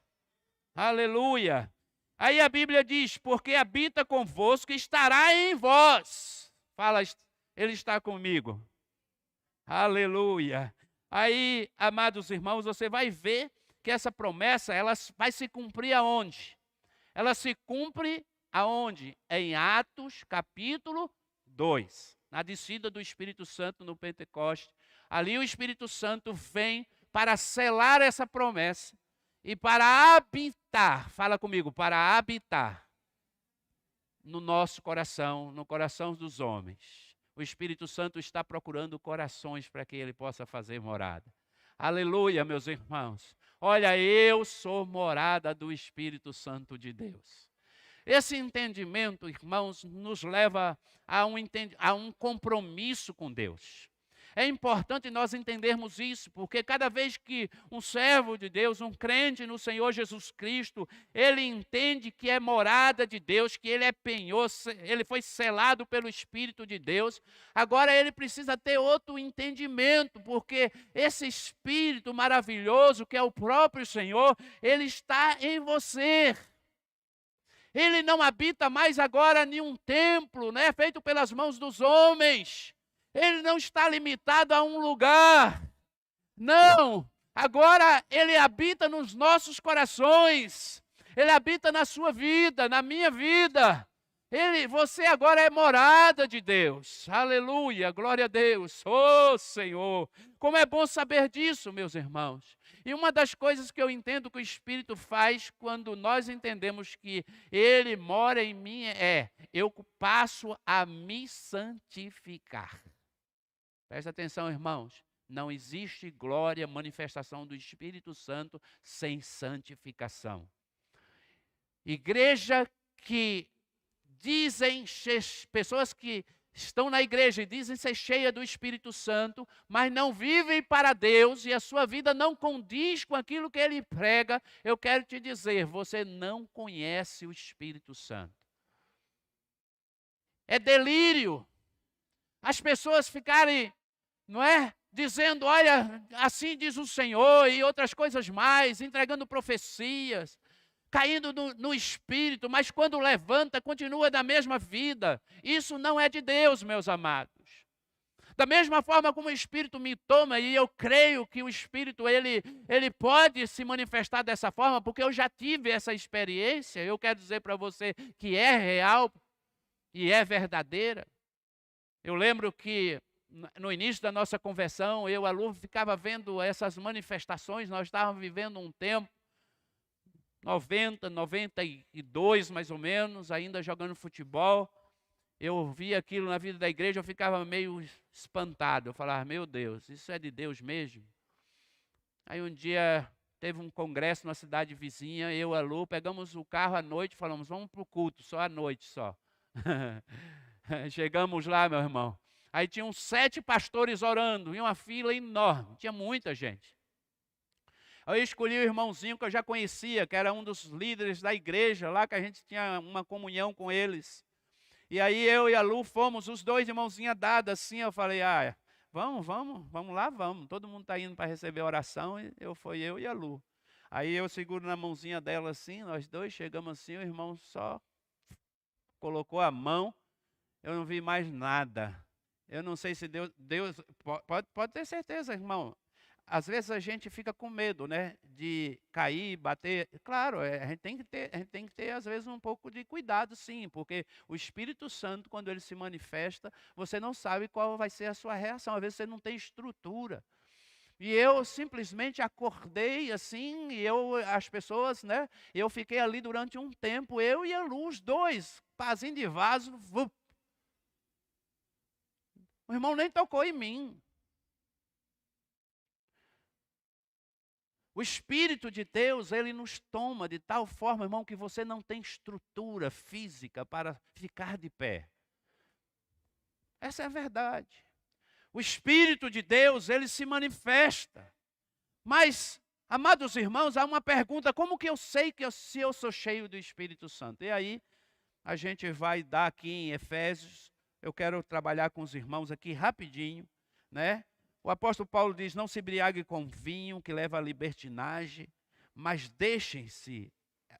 Aleluia. Aí a Bíblia diz, porque habita convosco e estará em vós. Fala, ele está comigo. Aleluia. Aí, amados irmãos, você vai ver que essa promessa, ela vai se cumprir aonde? Ela se cumpre aonde? Em Atos, capítulo 2. Na descida do Espírito Santo no Pentecoste. Ali o Espírito Santo vem para selar essa promessa. E para habitar, fala comigo, para habitar no nosso coração, no coração dos homens. O Espírito Santo está procurando corações para que ele possa fazer morada. Aleluia, meus irmãos. Olha, eu sou morada do Espírito Santo de Deus. Esse entendimento, irmãos, nos leva a um compromisso com Deus. É importante nós entendermos isso, porque cada vez que um servo de Deus, um crente no Senhor Jesus Cristo, ele entende que é morada de Deus, que ele é penhor, ele foi selado pelo Espírito de Deus, agora ele precisa ter outro entendimento, porque esse Espírito maravilhoso, que é o próprio Senhor, ele está em você. Ele não habita mais agora em um templo, né, feito pelas mãos dos homens. Ele não está limitado a um lugar. Não. Agora ele habita nos nossos corações. Ele habita na sua vida, na minha vida. Você agora é morada de Deus. Aleluia, glória a Deus. Oh, Senhor. Como é bom saber disso, meus irmãos. E uma das coisas que eu entendo que o Espírito faz quando nós entendemos que Ele mora em mim eu passo a me santificar. Presta atenção, irmãos. Não existe glória, manifestação do Espírito Santo sem santificação. Igreja que dizem, pessoas que estão na igreja e dizem ser cheia do Espírito Santo, mas não vivem para Deus e a sua vida não condiz com aquilo que Ele prega, eu quero te dizer, você não conhece o Espírito Santo. É delírio. As pessoas ficarem, não é? Dizendo, olha, assim diz o Senhor e outras coisas mais, entregando profecias, caindo no espírito, mas quando levanta, continua da mesma vida. Isso não é de Deus, meus amados. Da mesma forma como o Espírito me toma, e eu creio que o Espírito ele pode se manifestar dessa forma, porque eu já tive essa experiência, eu quero dizer para você que é real e é verdadeira. Eu lembro que no início da nossa conversão, eu e a Lu ficava vendo essas manifestações, nós estávamos vivendo um tempo, 90, 92 mais ou menos, ainda jogando futebol. Eu via aquilo na vida da igreja, eu ficava meio espantado. Eu falava, meu Deus, isso é de Deus mesmo? Aí um dia teve um congresso na cidade vizinha, eu e a Lu, pegamos o carro à noite e falamos, vamos para o culto, só à noite só. Chegamos lá, meu irmão. Aí tinham 7 pastores orando, e uma fila enorme, tinha muita gente. Eu escolhi o irmãozinho que eu já conhecia, que era um dos líderes da igreja, lá que a gente tinha uma comunhão com eles. E aí eu e a Lu fomos, os dois de mãozinha dada assim, eu falei, vamos lá, vamos. Todo mundo está indo para receber a oração, e eu e a Lu. Aí eu seguro na mãozinha dela assim, nós dois chegamos assim, o irmão só colocou a mão, eu não vi mais nada. Eu não sei se Deus pode ter certeza, irmão. Às vezes a gente fica com medo, né, de cair, bater. Claro, a gente tem que ter às vezes um pouco de cuidado, sim, porque o Espírito Santo, quando ele se manifesta, você não sabe qual vai ser a sua reação. Às vezes você não tem estrutura. E eu simplesmente acordei assim, e as pessoas, né, eu fiquei ali durante um tempo, eu e a Lu, os dois, pazinho de vaso, vup. O irmão nem tocou em mim. O Espírito de Deus, ele nos toma de tal forma, irmão, que você não tem estrutura física para ficar de pé. Essa é a verdade. O Espírito de Deus, ele se manifesta. Mas, amados irmãos, há uma pergunta, como que eu sei se eu sou cheio do Espírito Santo? E aí, a gente vai dar aqui em Efésios, eu quero trabalhar com os irmãos aqui rapidinho, né? O apóstolo Paulo diz, não se embriague com vinho que leva à libertinagem, mas deixem-se,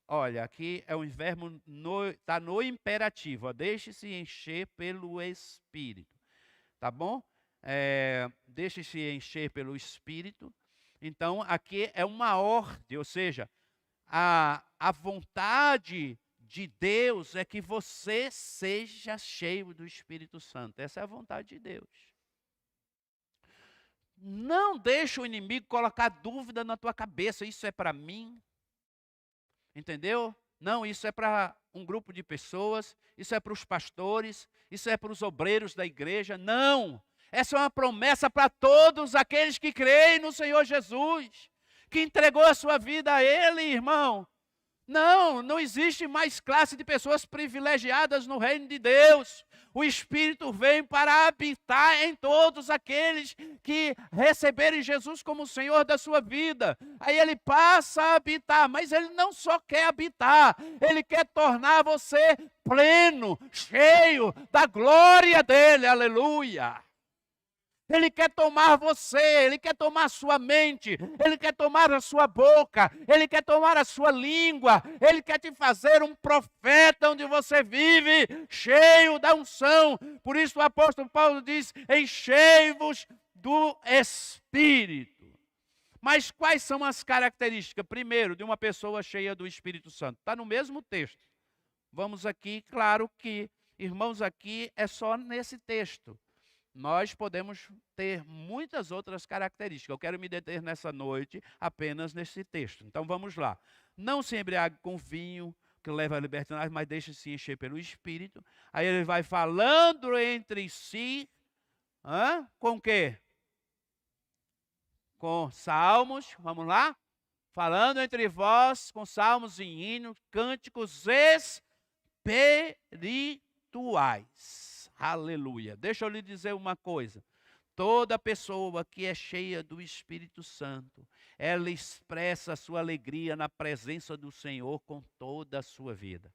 olha, aqui é um verbo, está no imperativo, deixe-se encher pelo Espírito, tá bom? Deixe-se encher pelo Espírito. Então, aqui é uma ordem, ou seja, a vontade de Deus é que você seja cheio do Espírito Santo. Essa é a vontade de Deus. Não deixe o inimigo colocar dúvida na tua cabeça. Isso é para mim. Entendeu? Não, isso é para um grupo de pessoas, isso é para os pastores, isso é para os obreiros da igreja. Não! Essa é uma promessa para todos aqueles que creem no Senhor Jesus, que entregou a sua vida a Ele, irmão. Não existe mais classe de pessoas privilegiadas no reino de Deus. O Espírito vem para habitar em todos aqueles que receberem Jesus como Senhor da sua vida. Aí Ele passa a habitar, mas Ele não só quer habitar, Ele quer tornar você pleno, cheio da glória dEle, aleluia. Ele quer tomar você, Ele quer tomar a sua mente, Ele quer tomar a sua boca, Ele quer tomar a sua língua, Ele quer te fazer um profeta onde você vive, cheio da unção. Por isso o apóstolo Paulo diz, enchei-vos do Espírito. Mas quais são as características, primeiro, de uma pessoa cheia do Espírito Santo? Está no mesmo texto. Vamos aqui, claro que, irmãos, aqui é só nesse texto. Nós podemos ter muitas outras características. Eu quero me deter nessa noite apenas nesse texto. Então vamos lá. Não se embriague com vinho, que leva à libertinagem, mas deixe-se encher pelo Espírito. Aí ele vai falando entre si, com o quê? Com salmos, vamos lá? Falando entre vós, com salmos e hinos, cânticos espirituais. Aleluia. Deixa eu lhe dizer uma coisa. Toda pessoa que é cheia do Espírito Santo, ela expressa a sua alegria na presença do Senhor com toda a sua vida.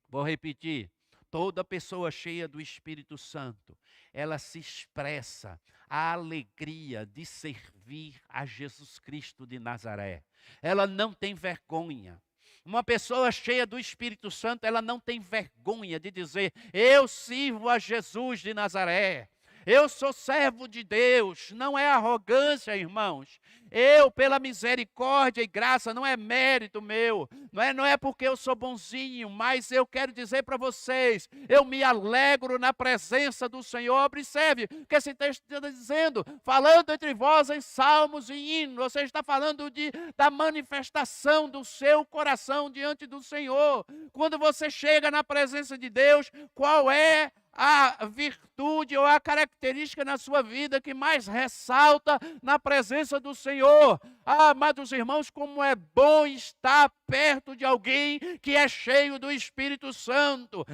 Vou repetir. Toda pessoa cheia do Espírito Santo, ela se expressa a alegria de servir a Jesus Cristo de Nazaré. Ela não tem vergonha. Uma pessoa cheia do Espírito Santo, ela não tem vergonha de dizer, eu sirvo a Jesus de Nazaré. Eu sou servo de Deus, não é arrogância, irmãos. Eu, pela misericórdia e graça, não é mérito meu, não é porque eu sou bonzinho, mas eu quero dizer para vocês, eu me alegro na presença do Senhor. Observe o que esse texto está dizendo, falando entre vós em salmos e hinos, você está falando da manifestação do seu coração diante do Senhor. Quando você chega na presença de Deus, qual é a virtude ou a característica na sua vida que mais ressalta na presença do Senhor? Amados irmãos, como é bom estar perto de alguém que é cheio do Espírito Santo.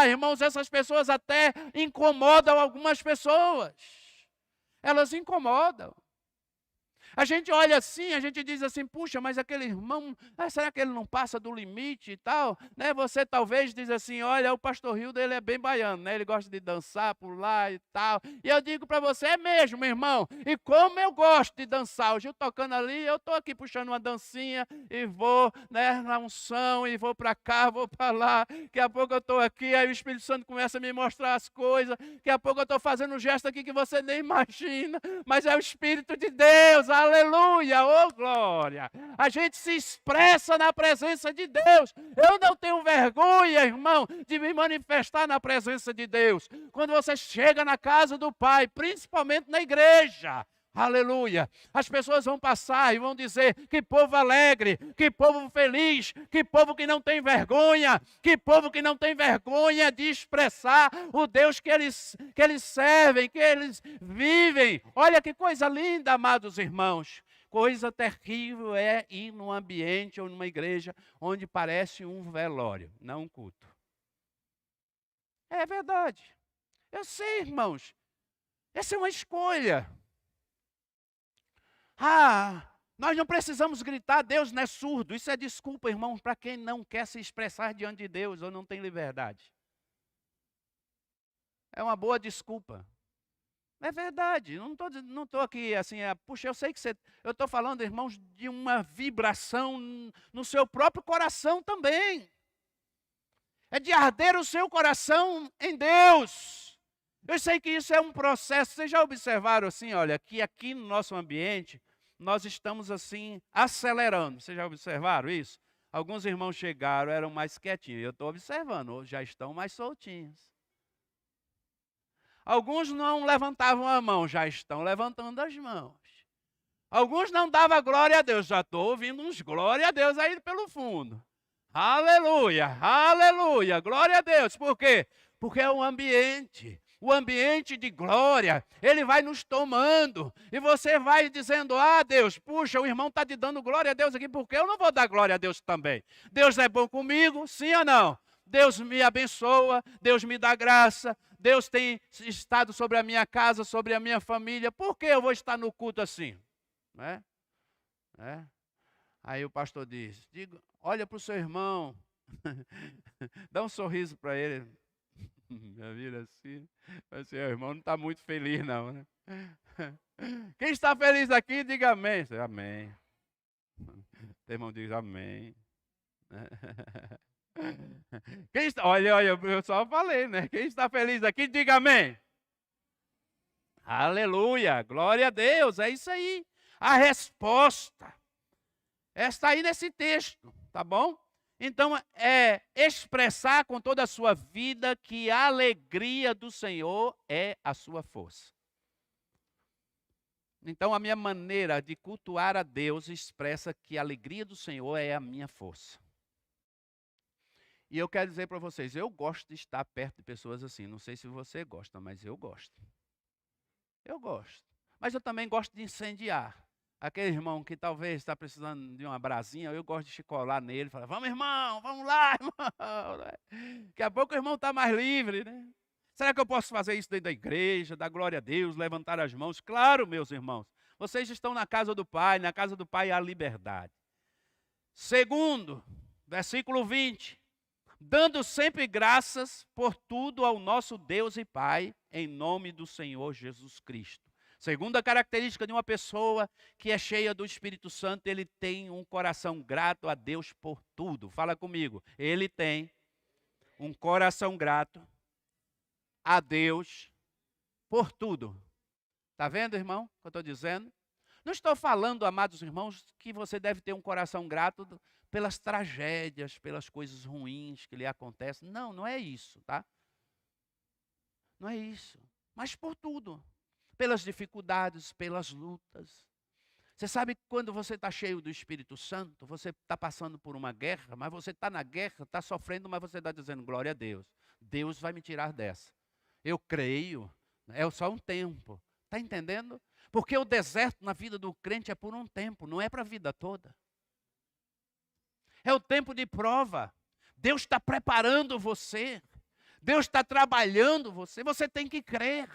Irmãos, essas pessoas até incomodam algumas pessoas. Elas incomodam. A gente olha assim, a gente diz assim, puxa, mas aquele irmão, será que ele não passa do limite e tal? Né? Você talvez diz assim, olha, o pastor Hildo, ele é bem baiano, né? Ele gosta de dançar, pular e tal. E eu digo para você, é mesmo, irmão. E como eu gosto de dançar, o Gil tocando ali, eu estou aqui puxando uma dancinha e vou, né, na unção, e vou para cá, vou para lá. Daqui a pouco eu estou aqui, aí o Espírito Santo começa a me mostrar as coisas. Daqui a pouco eu estou fazendo um gesto aqui que você nem imagina, mas é o Espírito de Deus. Aleluia, oh glória. A gente se expressa na presença de Deus. Eu não tenho vergonha, irmão, de me manifestar na presença de Deus. Quando você chega na casa do Pai, principalmente na igreja, aleluia, as pessoas vão passar e vão dizer, que povo alegre, que povo feliz, que povo que não tem vergonha, que povo que não tem vergonha de expressar o Deus que eles servem, que eles vivem. Olha que coisa linda, amados irmãos. Coisa terrível é ir num ambiente ou numa igreja onde parece um velório, não um culto. É verdade. Eu sei, irmãos. Essa é uma escolha. Nós não precisamos gritar, Deus não é surdo. Isso é desculpa, irmão, para quem não quer se expressar diante de Deus ou não tem liberdade. É uma boa desculpa. É verdade, não estou aqui assim, puxa, eu sei que eu estou falando, irmãos, de uma vibração no seu próprio coração também. É de arder o seu coração em Deus. Eu sei que isso é um processo. Vocês já observaram assim, olha, que aqui no nosso ambiente, nós estamos assim, acelerando. Vocês já observaram isso? Alguns irmãos chegaram, eram mais quietinhos. Eu estou observando, já estão mais soltinhos. Alguns não levantavam a mão, já estão levantando as mãos. Alguns não davam glória a Deus, já estou ouvindo uns glória a Deus aí pelo fundo. Aleluia, aleluia, glória a Deus. Por quê? Porque é um ambiente. O ambiente de glória, ele vai nos tomando. E você vai dizendo, ah, Deus, puxa, o irmão está te dando glória a Deus aqui, porque eu não vou dar glória a Deus também. Deus é bom comigo, sim ou não? Deus me abençoa, Deus me dá graça, Deus tem estado sobre a minha casa, sobre a minha família. Por que eu vou estar no culto assim? Né? É? Aí o pastor diz, olha para o seu irmão, dá um sorriso para ele. Já viram assim? Assim, o irmão não está muito feliz não, né? Quem está feliz aqui, diga amém. Amém. O irmão diz amém. Quem está, olha, eu só falei, né? Quem está feliz aqui, diga amém. Aleluia, glória a Deus, é isso aí. A resposta está aí nesse texto, tá bom? Então, é expressar com toda a sua vida que a alegria do Senhor é a sua força. Então, a minha maneira de cultuar a Deus expressa que a alegria do Senhor é a minha força. E eu quero dizer para vocês, eu gosto de estar perto de pessoas assim. Não sei se você gosta, mas eu gosto. Eu gosto. Mas eu também gosto de incendiar. Aquele irmão que talvez está precisando de uma brasinha, eu gosto de chicolar nele, falar, vamos irmão, vamos lá, irmão. Daqui a pouco o irmão está mais livre, né? Será que eu posso fazer isso dentro da igreja, dar glória a Deus, levantar as mãos? Claro, meus irmãos, vocês estão na casa do Pai, na casa do Pai há liberdade. Segundo, versículo 20, dando sempre graças por tudo ao nosso Deus e Pai, em nome do Senhor Jesus Cristo. Segunda característica de uma pessoa que é cheia do Espírito Santo, ele tem um coração grato a Deus por tudo. Fala comigo. Ele tem um coração grato a Deus por tudo. Está vendo, irmão, o que eu estou dizendo? Não estou falando, amados irmãos, que você deve ter um coração grato pelas tragédias, pelas coisas ruins que lhe acontecem. Não, não é isso, tá? Não é isso. Mas por tudo. Pelas dificuldades, pelas lutas. Você sabe que quando você está cheio do Espírito Santo, você está passando por uma guerra, mas você está na guerra, está sofrendo, mas você está dizendo, glória a Deus. Deus vai me tirar dessa. Eu creio, é só um tempo. Está entendendo? Porque o deserto na vida do crente é por um tempo, não é para a vida toda. É o tempo de prova. Deus está preparando você. Deus está trabalhando você. Você tem que crer.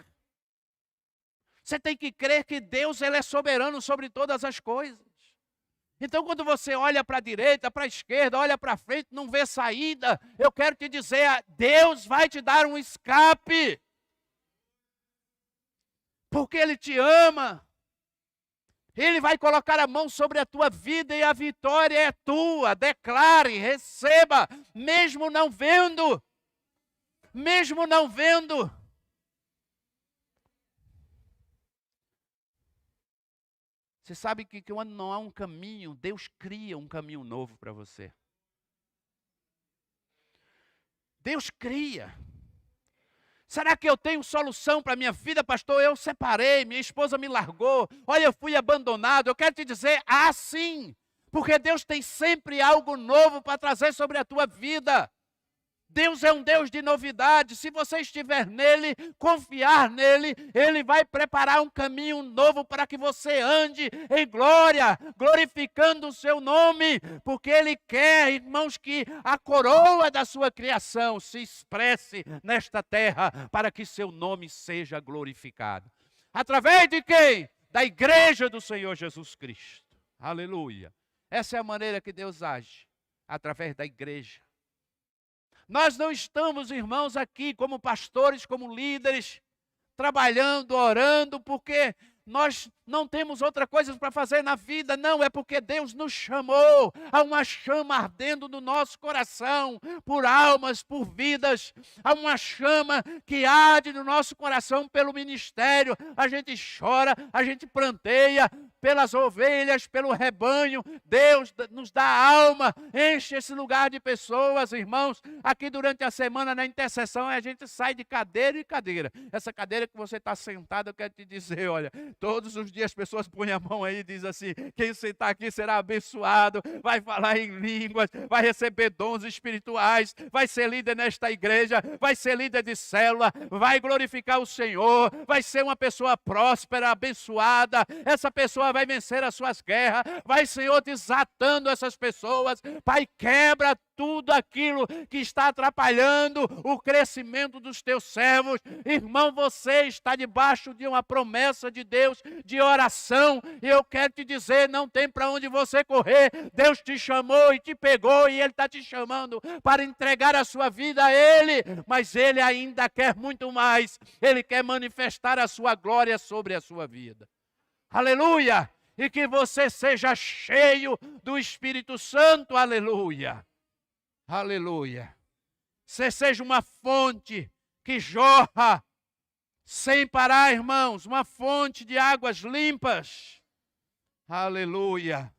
Você tem que crer que Deus ele é soberano sobre todas as coisas. Então, quando você olha para a direita, para a esquerda, olha para frente, não vê saída, eu quero te dizer, Deus vai te dar um escape. Porque Ele te ama. Ele vai colocar a mão sobre a tua vida e a vitória é tua. Declare, receba, mesmo não vendo. Mesmo não vendo. Você sabe que quando não há um caminho, Deus cria um caminho novo para você. Deus cria. Será que eu tenho solução para a minha vida, pastor? Eu separei, minha esposa me largou, olha, eu fui abandonado. Eu quero te dizer, sim, porque Deus tem sempre algo novo para trazer sobre a tua vida. Deus é um Deus de novidade. Se você estiver nele, confiar nele, ele vai preparar um caminho novo para que você ande em glória, glorificando o seu nome, porque ele quer, irmãos, que a coroa da sua criação se expresse nesta terra, para que seu nome seja glorificado. Através de quem? Da igreja do Senhor Jesus Cristo. Aleluia. Essa é a maneira que Deus age, através da igreja. Nós não estamos, irmãos, aqui como pastores, como líderes, trabalhando, orando, porque nós não temos outra coisa para fazer na vida. Não, é porque Deus nos chamou a uma chama ardendo no nosso coração, por almas, por vidas. Há uma chama que arde no nosso coração pelo ministério. A gente chora, a gente pranteia pelas ovelhas, pelo rebanho. Deus nos dá alma, enche esse lugar de pessoas, irmãos. Aqui durante a semana, na intercessão, a gente sai de cadeira em cadeira. Essa cadeira que você está sentado, eu quero te dizer, olha, todos os dias as pessoas põem a mão aí e dizem assim, quem sentar aqui será abençoado, vai falar em línguas, vai receber dons espirituais, vai ser líder nesta igreja, vai ser líder de célula, vai glorificar o Senhor, vai ser uma pessoa próspera, abençoada. Essa pessoa vai vencer as suas guerras, vai, Senhor, desatando essas pessoas. Pai, quebra tudo aquilo que está atrapalhando o crescimento dos teus servos. Irmão, você está debaixo de uma promessa de Deus, de oração, e eu quero te dizer, não tem para onde você correr. Deus te chamou e te pegou, e Ele está te chamando para entregar a sua vida a Ele, mas Ele ainda quer muito mais. Ele quer manifestar a sua glória sobre a sua vida. Aleluia! E que você seja cheio do Espírito Santo, aleluia! Aleluia! Você seja uma fonte que jorra sem parar, irmãos, uma fonte de águas limpas. Aleluia!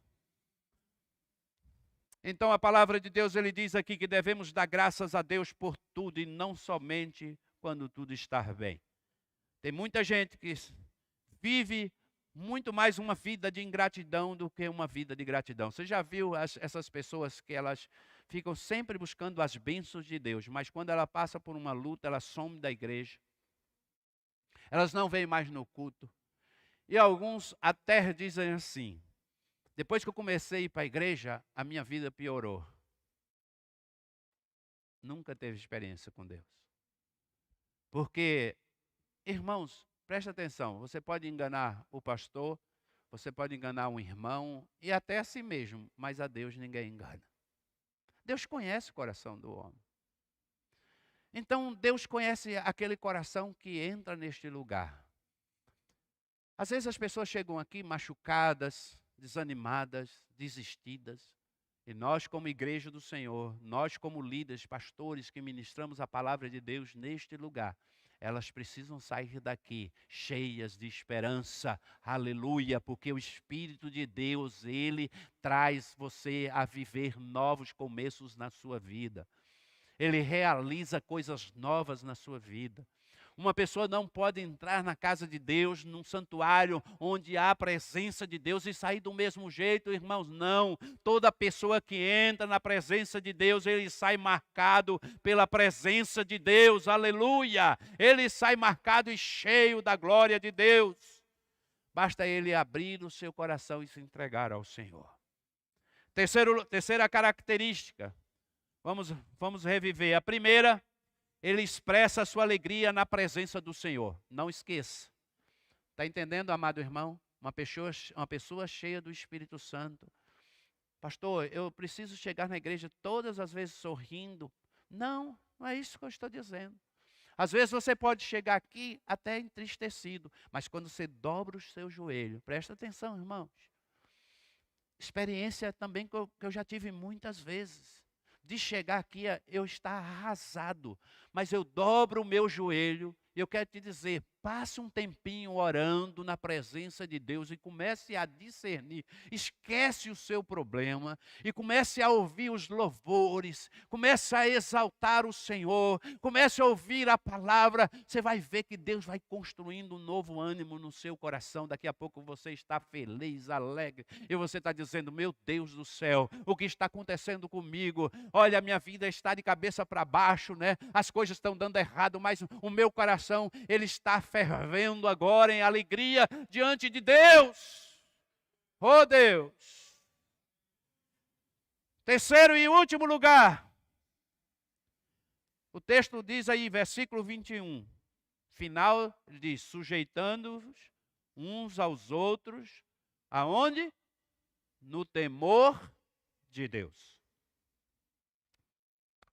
Então a palavra de Deus, ele diz aqui que devemos dar graças a Deus por tudo e não somente quando tudo está bem. Tem muita gente que vive muito mais uma vida de ingratidão do que uma vida de gratidão. Você já viu essas pessoas que elas ficam sempre buscando as bênçãos de Deus, mas quando ela passa por uma luta, ela some da igreja. Elas não vêm mais no culto. E alguns até dizem assim, depois que eu comecei a ir para a igreja, a minha vida piorou. Nunca teve experiência com Deus. Porque, irmãos, presta atenção, você pode enganar o pastor, você pode enganar um irmão e até a si mesmo, mas a Deus ninguém engana. Deus conhece o coração do homem. Então, Deus conhece aquele coração que entra neste lugar. Às vezes as pessoas chegam aqui machucadas, desanimadas, desistidas. E nós, como igreja do Senhor, nós como líderes, pastores que ministramos a palavra de Deus neste lugar, elas precisam sair daqui cheias de esperança, aleluia, porque o Espírito de Deus, Ele traz você a viver novos começos na sua vida. Ele realiza coisas novas na sua vida. Uma pessoa não pode entrar na casa de Deus, num santuário onde há a presença de Deus e sair do mesmo jeito, irmãos, não. Toda pessoa que entra na presença de Deus, ele sai marcado pela presença de Deus, aleluia. Ele sai marcado e cheio da glória de Deus. Basta ele abrir o seu coração e se entregar ao Senhor. Terceira característica, vamos reviver. A primeira, ele expressa a sua alegria na presença do Senhor. Não esqueça. Está entendendo, amado irmão? Uma pessoa cheia do Espírito Santo. Pastor, eu preciso chegar na igreja todas as vezes sorrindo. Não, não é isso que eu estou dizendo. Às vezes você pode chegar aqui até entristecido, mas quando você dobra o seu joelho, presta atenção, irmãos. Experiência também que eu já tive muitas vezes. De chegar aqui, eu estar arrasado, mas eu dobro o meu joelho, e eu quero te dizer, passe um tempinho orando na presença de Deus e comece a discernir, esquece o seu problema e comece a ouvir os louvores, comece a exaltar o Senhor, comece a ouvir a palavra, você vai ver que Deus vai construindo um novo ânimo no seu coração, daqui a pouco você está feliz, alegre, e você está dizendo, meu Deus do céu, o que está acontecendo comigo? Olha, a minha vida está de cabeça para baixo, né? As coisas estão dando errado, mas o meu coração, ele está fervendo agora em alegria diante de Deus. Oh Deus! Terceiro e último lugar. O texto diz aí, versículo 21. Final, ele diz, sujeitando-vos uns aos outros. Aonde? No temor de Deus.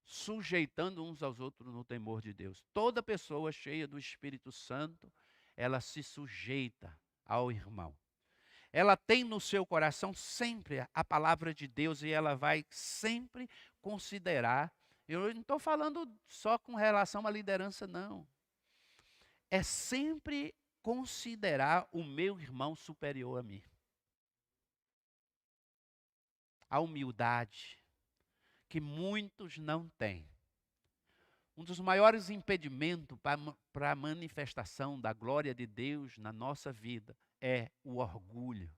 Sujeitando uns aos outros no temor de Deus. Toda pessoa cheia do Espírito Santo, ela se sujeita ao irmão. Ela tem no seu coração sempre a palavra de Deus e ela vai sempre considerar. Eu não estou falando só com relação à liderança, não. É sempre considerar o meu irmão superior a mim. a humildade, que muitos não têm. Um dos maiores impedimentos para a manifestação da glória de Deus na nossa vida é o orgulho.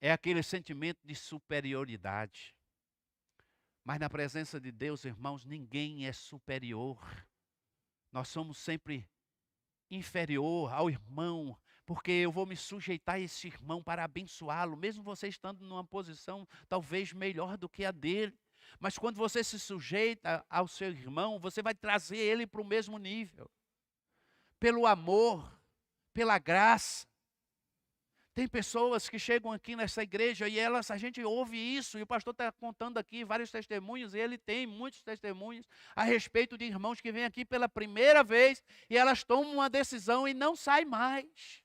É aquele sentimento de superioridade. Mas na presença de Deus, irmãos, ninguém é superior. Nós somos sempre inferior ao irmão, porque eu vou me sujeitar a esse irmão para abençoá-lo, mesmo você estando numa posição talvez melhor do que a dele. Mas quando você se sujeita ao seu irmão, você vai trazer ele para o mesmo nível. Pelo amor, pela graça. Tem pessoas que chegam aqui nessa igreja e a gente ouve isso, e o pastor está contando aqui vários testemunhos, e ele tem muitos testemunhos a respeito de irmãos que vêm aqui pela primeira vez, e elas tomam uma decisão e não saem mais.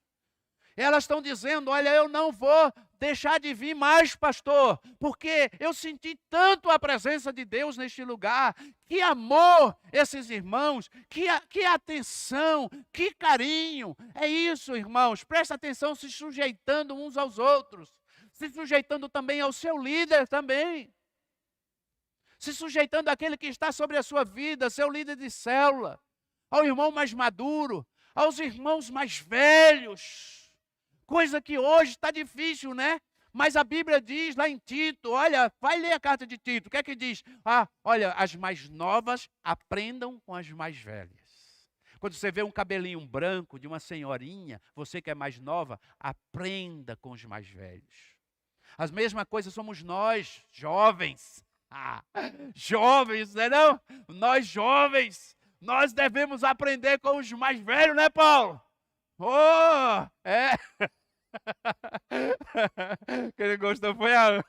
Elas estão dizendo, olha, eu não vou deixar de vir mais, pastor, porque eu senti tanto a presença de Deus neste lugar. Que amor esses irmãos, que atenção, que carinho. É isso, irmãos, presta atenção, se sujeitando uns aos outros, se sujeitando também ao seu líder também. Se sujeitando àquele que está sobre a sua vida, seu líder de célula, ao irmão mais maduro, aos irmãos mais velhos. Coisa que hoje está difícil, né? Mas a Bíblia diz lá em Tito, olha, vai ler a carta de Tito, o que é que diz? Olha, as mais novas aprendam com as mais velhas. Quando você vê um cabelinho branco de uma senhorinha, você que é mais nova, aprenda com os mais velhos. As mesma coisa somos nós, jovens. Jovens, não é não? Nós jovens, nós devemos aprender com os mais velhos, né, Paulo? É. Quem gostou foi a Ana.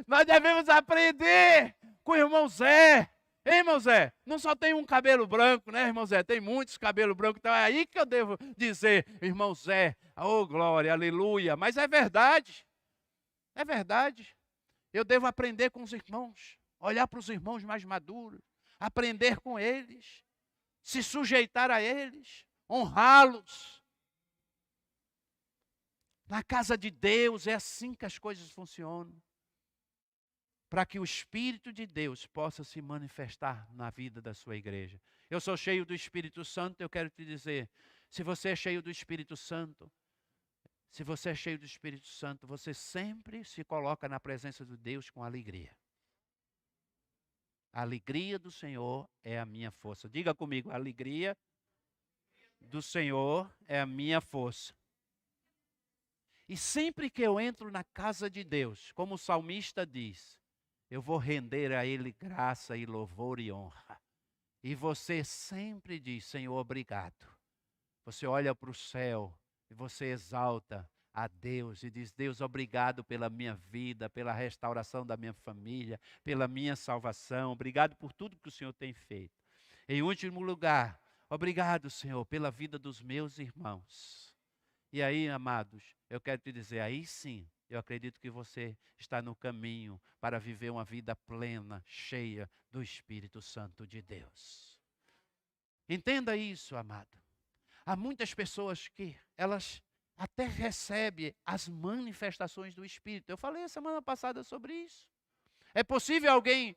Nós devemos aprender com o irmão Zé. Hein, irmão Zé? Não só tem um cabelo branco, né, irmão Zé? Tem muitos cabelos brancos. Então é aí que eu devo dizer, irmão Zé, oh glória, aleluia. Mas é verdade. É verdade. Eu devo aprender com os irmãos. Olhar para os irmãos mais maduros. Aprender com eles. Se sujeitar a eles. Honrá-los. Na casa de Deus é assim que as coisas funcionam. Para que o Espírito de Deus possa se manifestar na vida da sua igreja. Eu sou cheio do Espírito Santo, eu quero te dizer, se você é cheio do Espírito Santo, você sempre se coloca na presença de Deus com alegria. A alegria do Senhor é a minha força. Diga comigo, a alegria do Senhor é a minha força. E sempre que eu entro na casa de Deus, como o salmista diz, eu vou render a Ele graça e louvor e honra. E você sempre diz, Senhor, obrigado. Você olha para o céu e você exalta a Deus e diz, Deus, obrigado pela minha vida, pela restauração da minha família, pela minha salvação. Obrigado por tudo que o Senhor tem feito. Em último lugar, obrigado, Senhor, pela vida dos meus irmãos. E aí, amados, eu quero te dizer, aí sim, eu acredito que você está no caminho para viver uma vida plena, cheia do Espírito Santo de Deus. Entenda isso, amado. Há muitas pessoas que elas até recebem as manifestações do Espírito. Eu falei a semana passada sobre isso. É possível alguém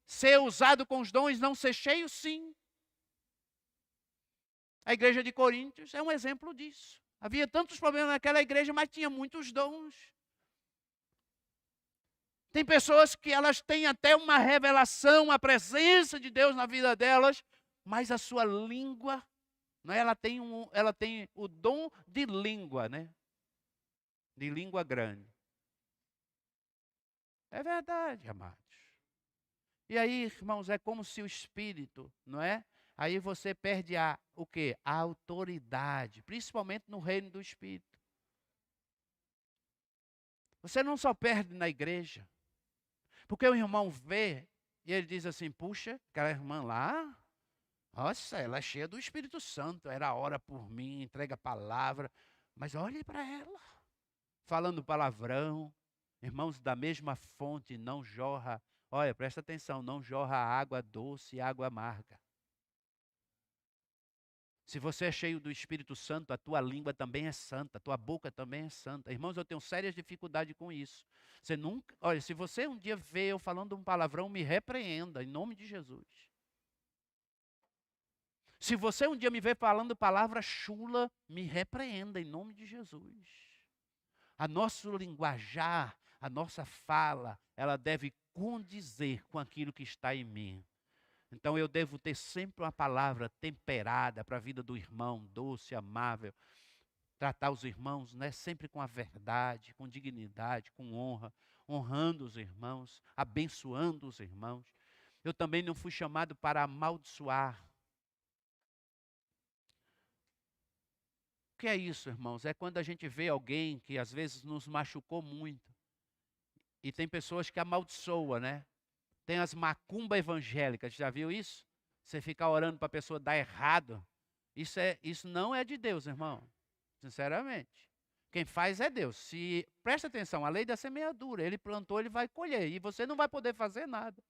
ser usado com os dons e não ser cheio? Sim. A igreja de Coríntios é um exemplo disso. Havia tantos problemas naquela igreja, mas tinha muitos dons. Tem pessoas que elas têm até uma revelação, a presença de Deus na vida delas, mas a sua língua, né, ela tem o dom de língua, né? De língua grande. É verdade, amados. E aí, irmãos, é como se o Espírito, não é? Aí você perde o quê? A autoridade, principalmente no reino do Espírito. Você não só perde na igreja, porque o irmão vê e ele diz assim, puxa, aquela irmã lá, nossa, ela é cheia do Espírito Santo, era ora por mim, entrega a palavra, mas olhe para ela, falando palavrão, irmãos, da mesma fonte não jorra, olha, presta atenção, não jorra água doce e água amarga. Se você é cheio do Espírito Santo, a tua língua também é santa, a tua boca também é santa. Irmãos, eu tenho sérias dificuldades com isso. Você nunca, olha, se você um dia vê eu falando um palavrão, me repreenda, em nome de Jesus. Se você um dia me vê falando palavra chula, me repreenda, em nome de Jesus. A nosso linguajar, a nossa fala, ela deve condizer com aquilo que está em mim. Então eu devo ter sempre uma palavra temperada para a vida do irmão, doce, amável. Tratar os irmãos, né, sempre com a verdade, com dignidade, com honra, honrando os irmãos, abençoando os irmãos. Eu também não fui chamado para amaldiçoar. O que é isso, irmãos? É quando a gente vê alguém que às vezes nos machucou muito. E tem pessoas que amaldiçoam, né? Tem as macumba evangélicas, já viu isso? Você ficar orando para a pessoa dar errado. Isso não é de Deus, irmão. Sinceramente. Quem faz é Deus. Presta atenção, a lei da semeadura. Ele plantou, ele vai colher. E você não vai poder fazer nada.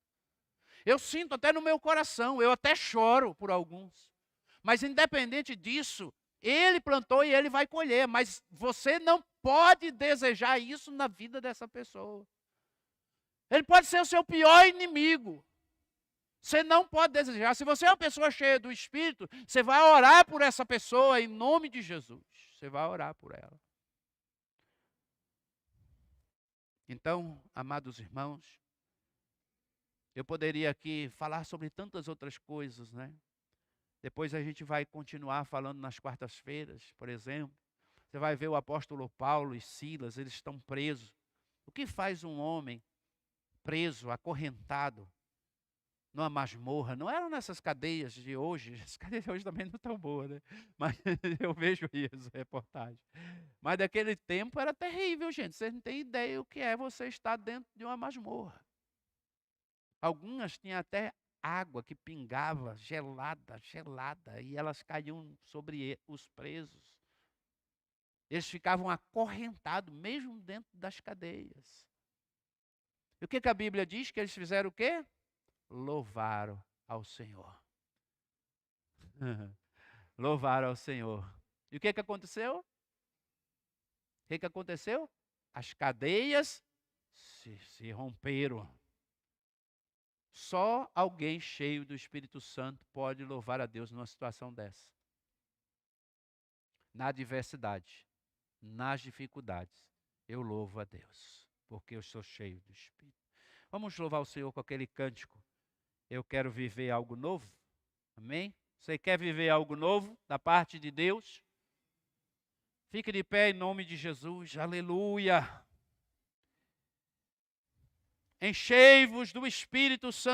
Eu sinto até no meu coração, eu até choro por alguns. Mas independente disso, ele plantou e ele vai colher. Mas você não pode desejar isso na vida dessa pessoa. Ele pode ser o seu pior inimigo. Você não pode desejar. Se você é uma pessoa cheia do Espírito, você vai orar por essa pessoa em nome de Jesus. Você vai orar por ela. Então, amados irmãos, eu poderia aqui falar sobre tantas outras coisas, né? Depois a gente vai continuar falando nas quartas-feiras, por exemplo. Você vai ver o apóstolo Paulo e Silas, eles estão presos. O que faz um homem preso, acorrentado, numa masmorra? Não eram nessas cadeias de hoje, as cadeias de hoje também não estão boas, né? Mas eu vejo isso, reportagem. Mas daquele tempo era terrível, gente. Vocês não têm ideia o que é você estar dentro de uma masmorra. Algumas tinham até água que pingava, gelada, e elas caíam sobre os presos. Eles ficavam acorrentados, mesmo dentro das cadeias. E o que a Bíblia diz? Que eles fizeram o quê? Louvaram ao Senhor. Louvaram ao Senhor. E o que aconteceu? O que aconteceu? As cadeias se romperam. Só alguém cheio do Espírito Santo pode louvar a Deus numa situação dessa. Na adversidade, nas dificuldades, eu louvo a Deus, porque eu sou cheio do Espírito. Vamos louvar o Senhor com aquele cântico. Eu quero viver algo novo. Amém? Você quer viver algo novo da parte de Deus? Fique de pé em nome de Jesus. Aleluia. Enchei-vos do Espírito Santo.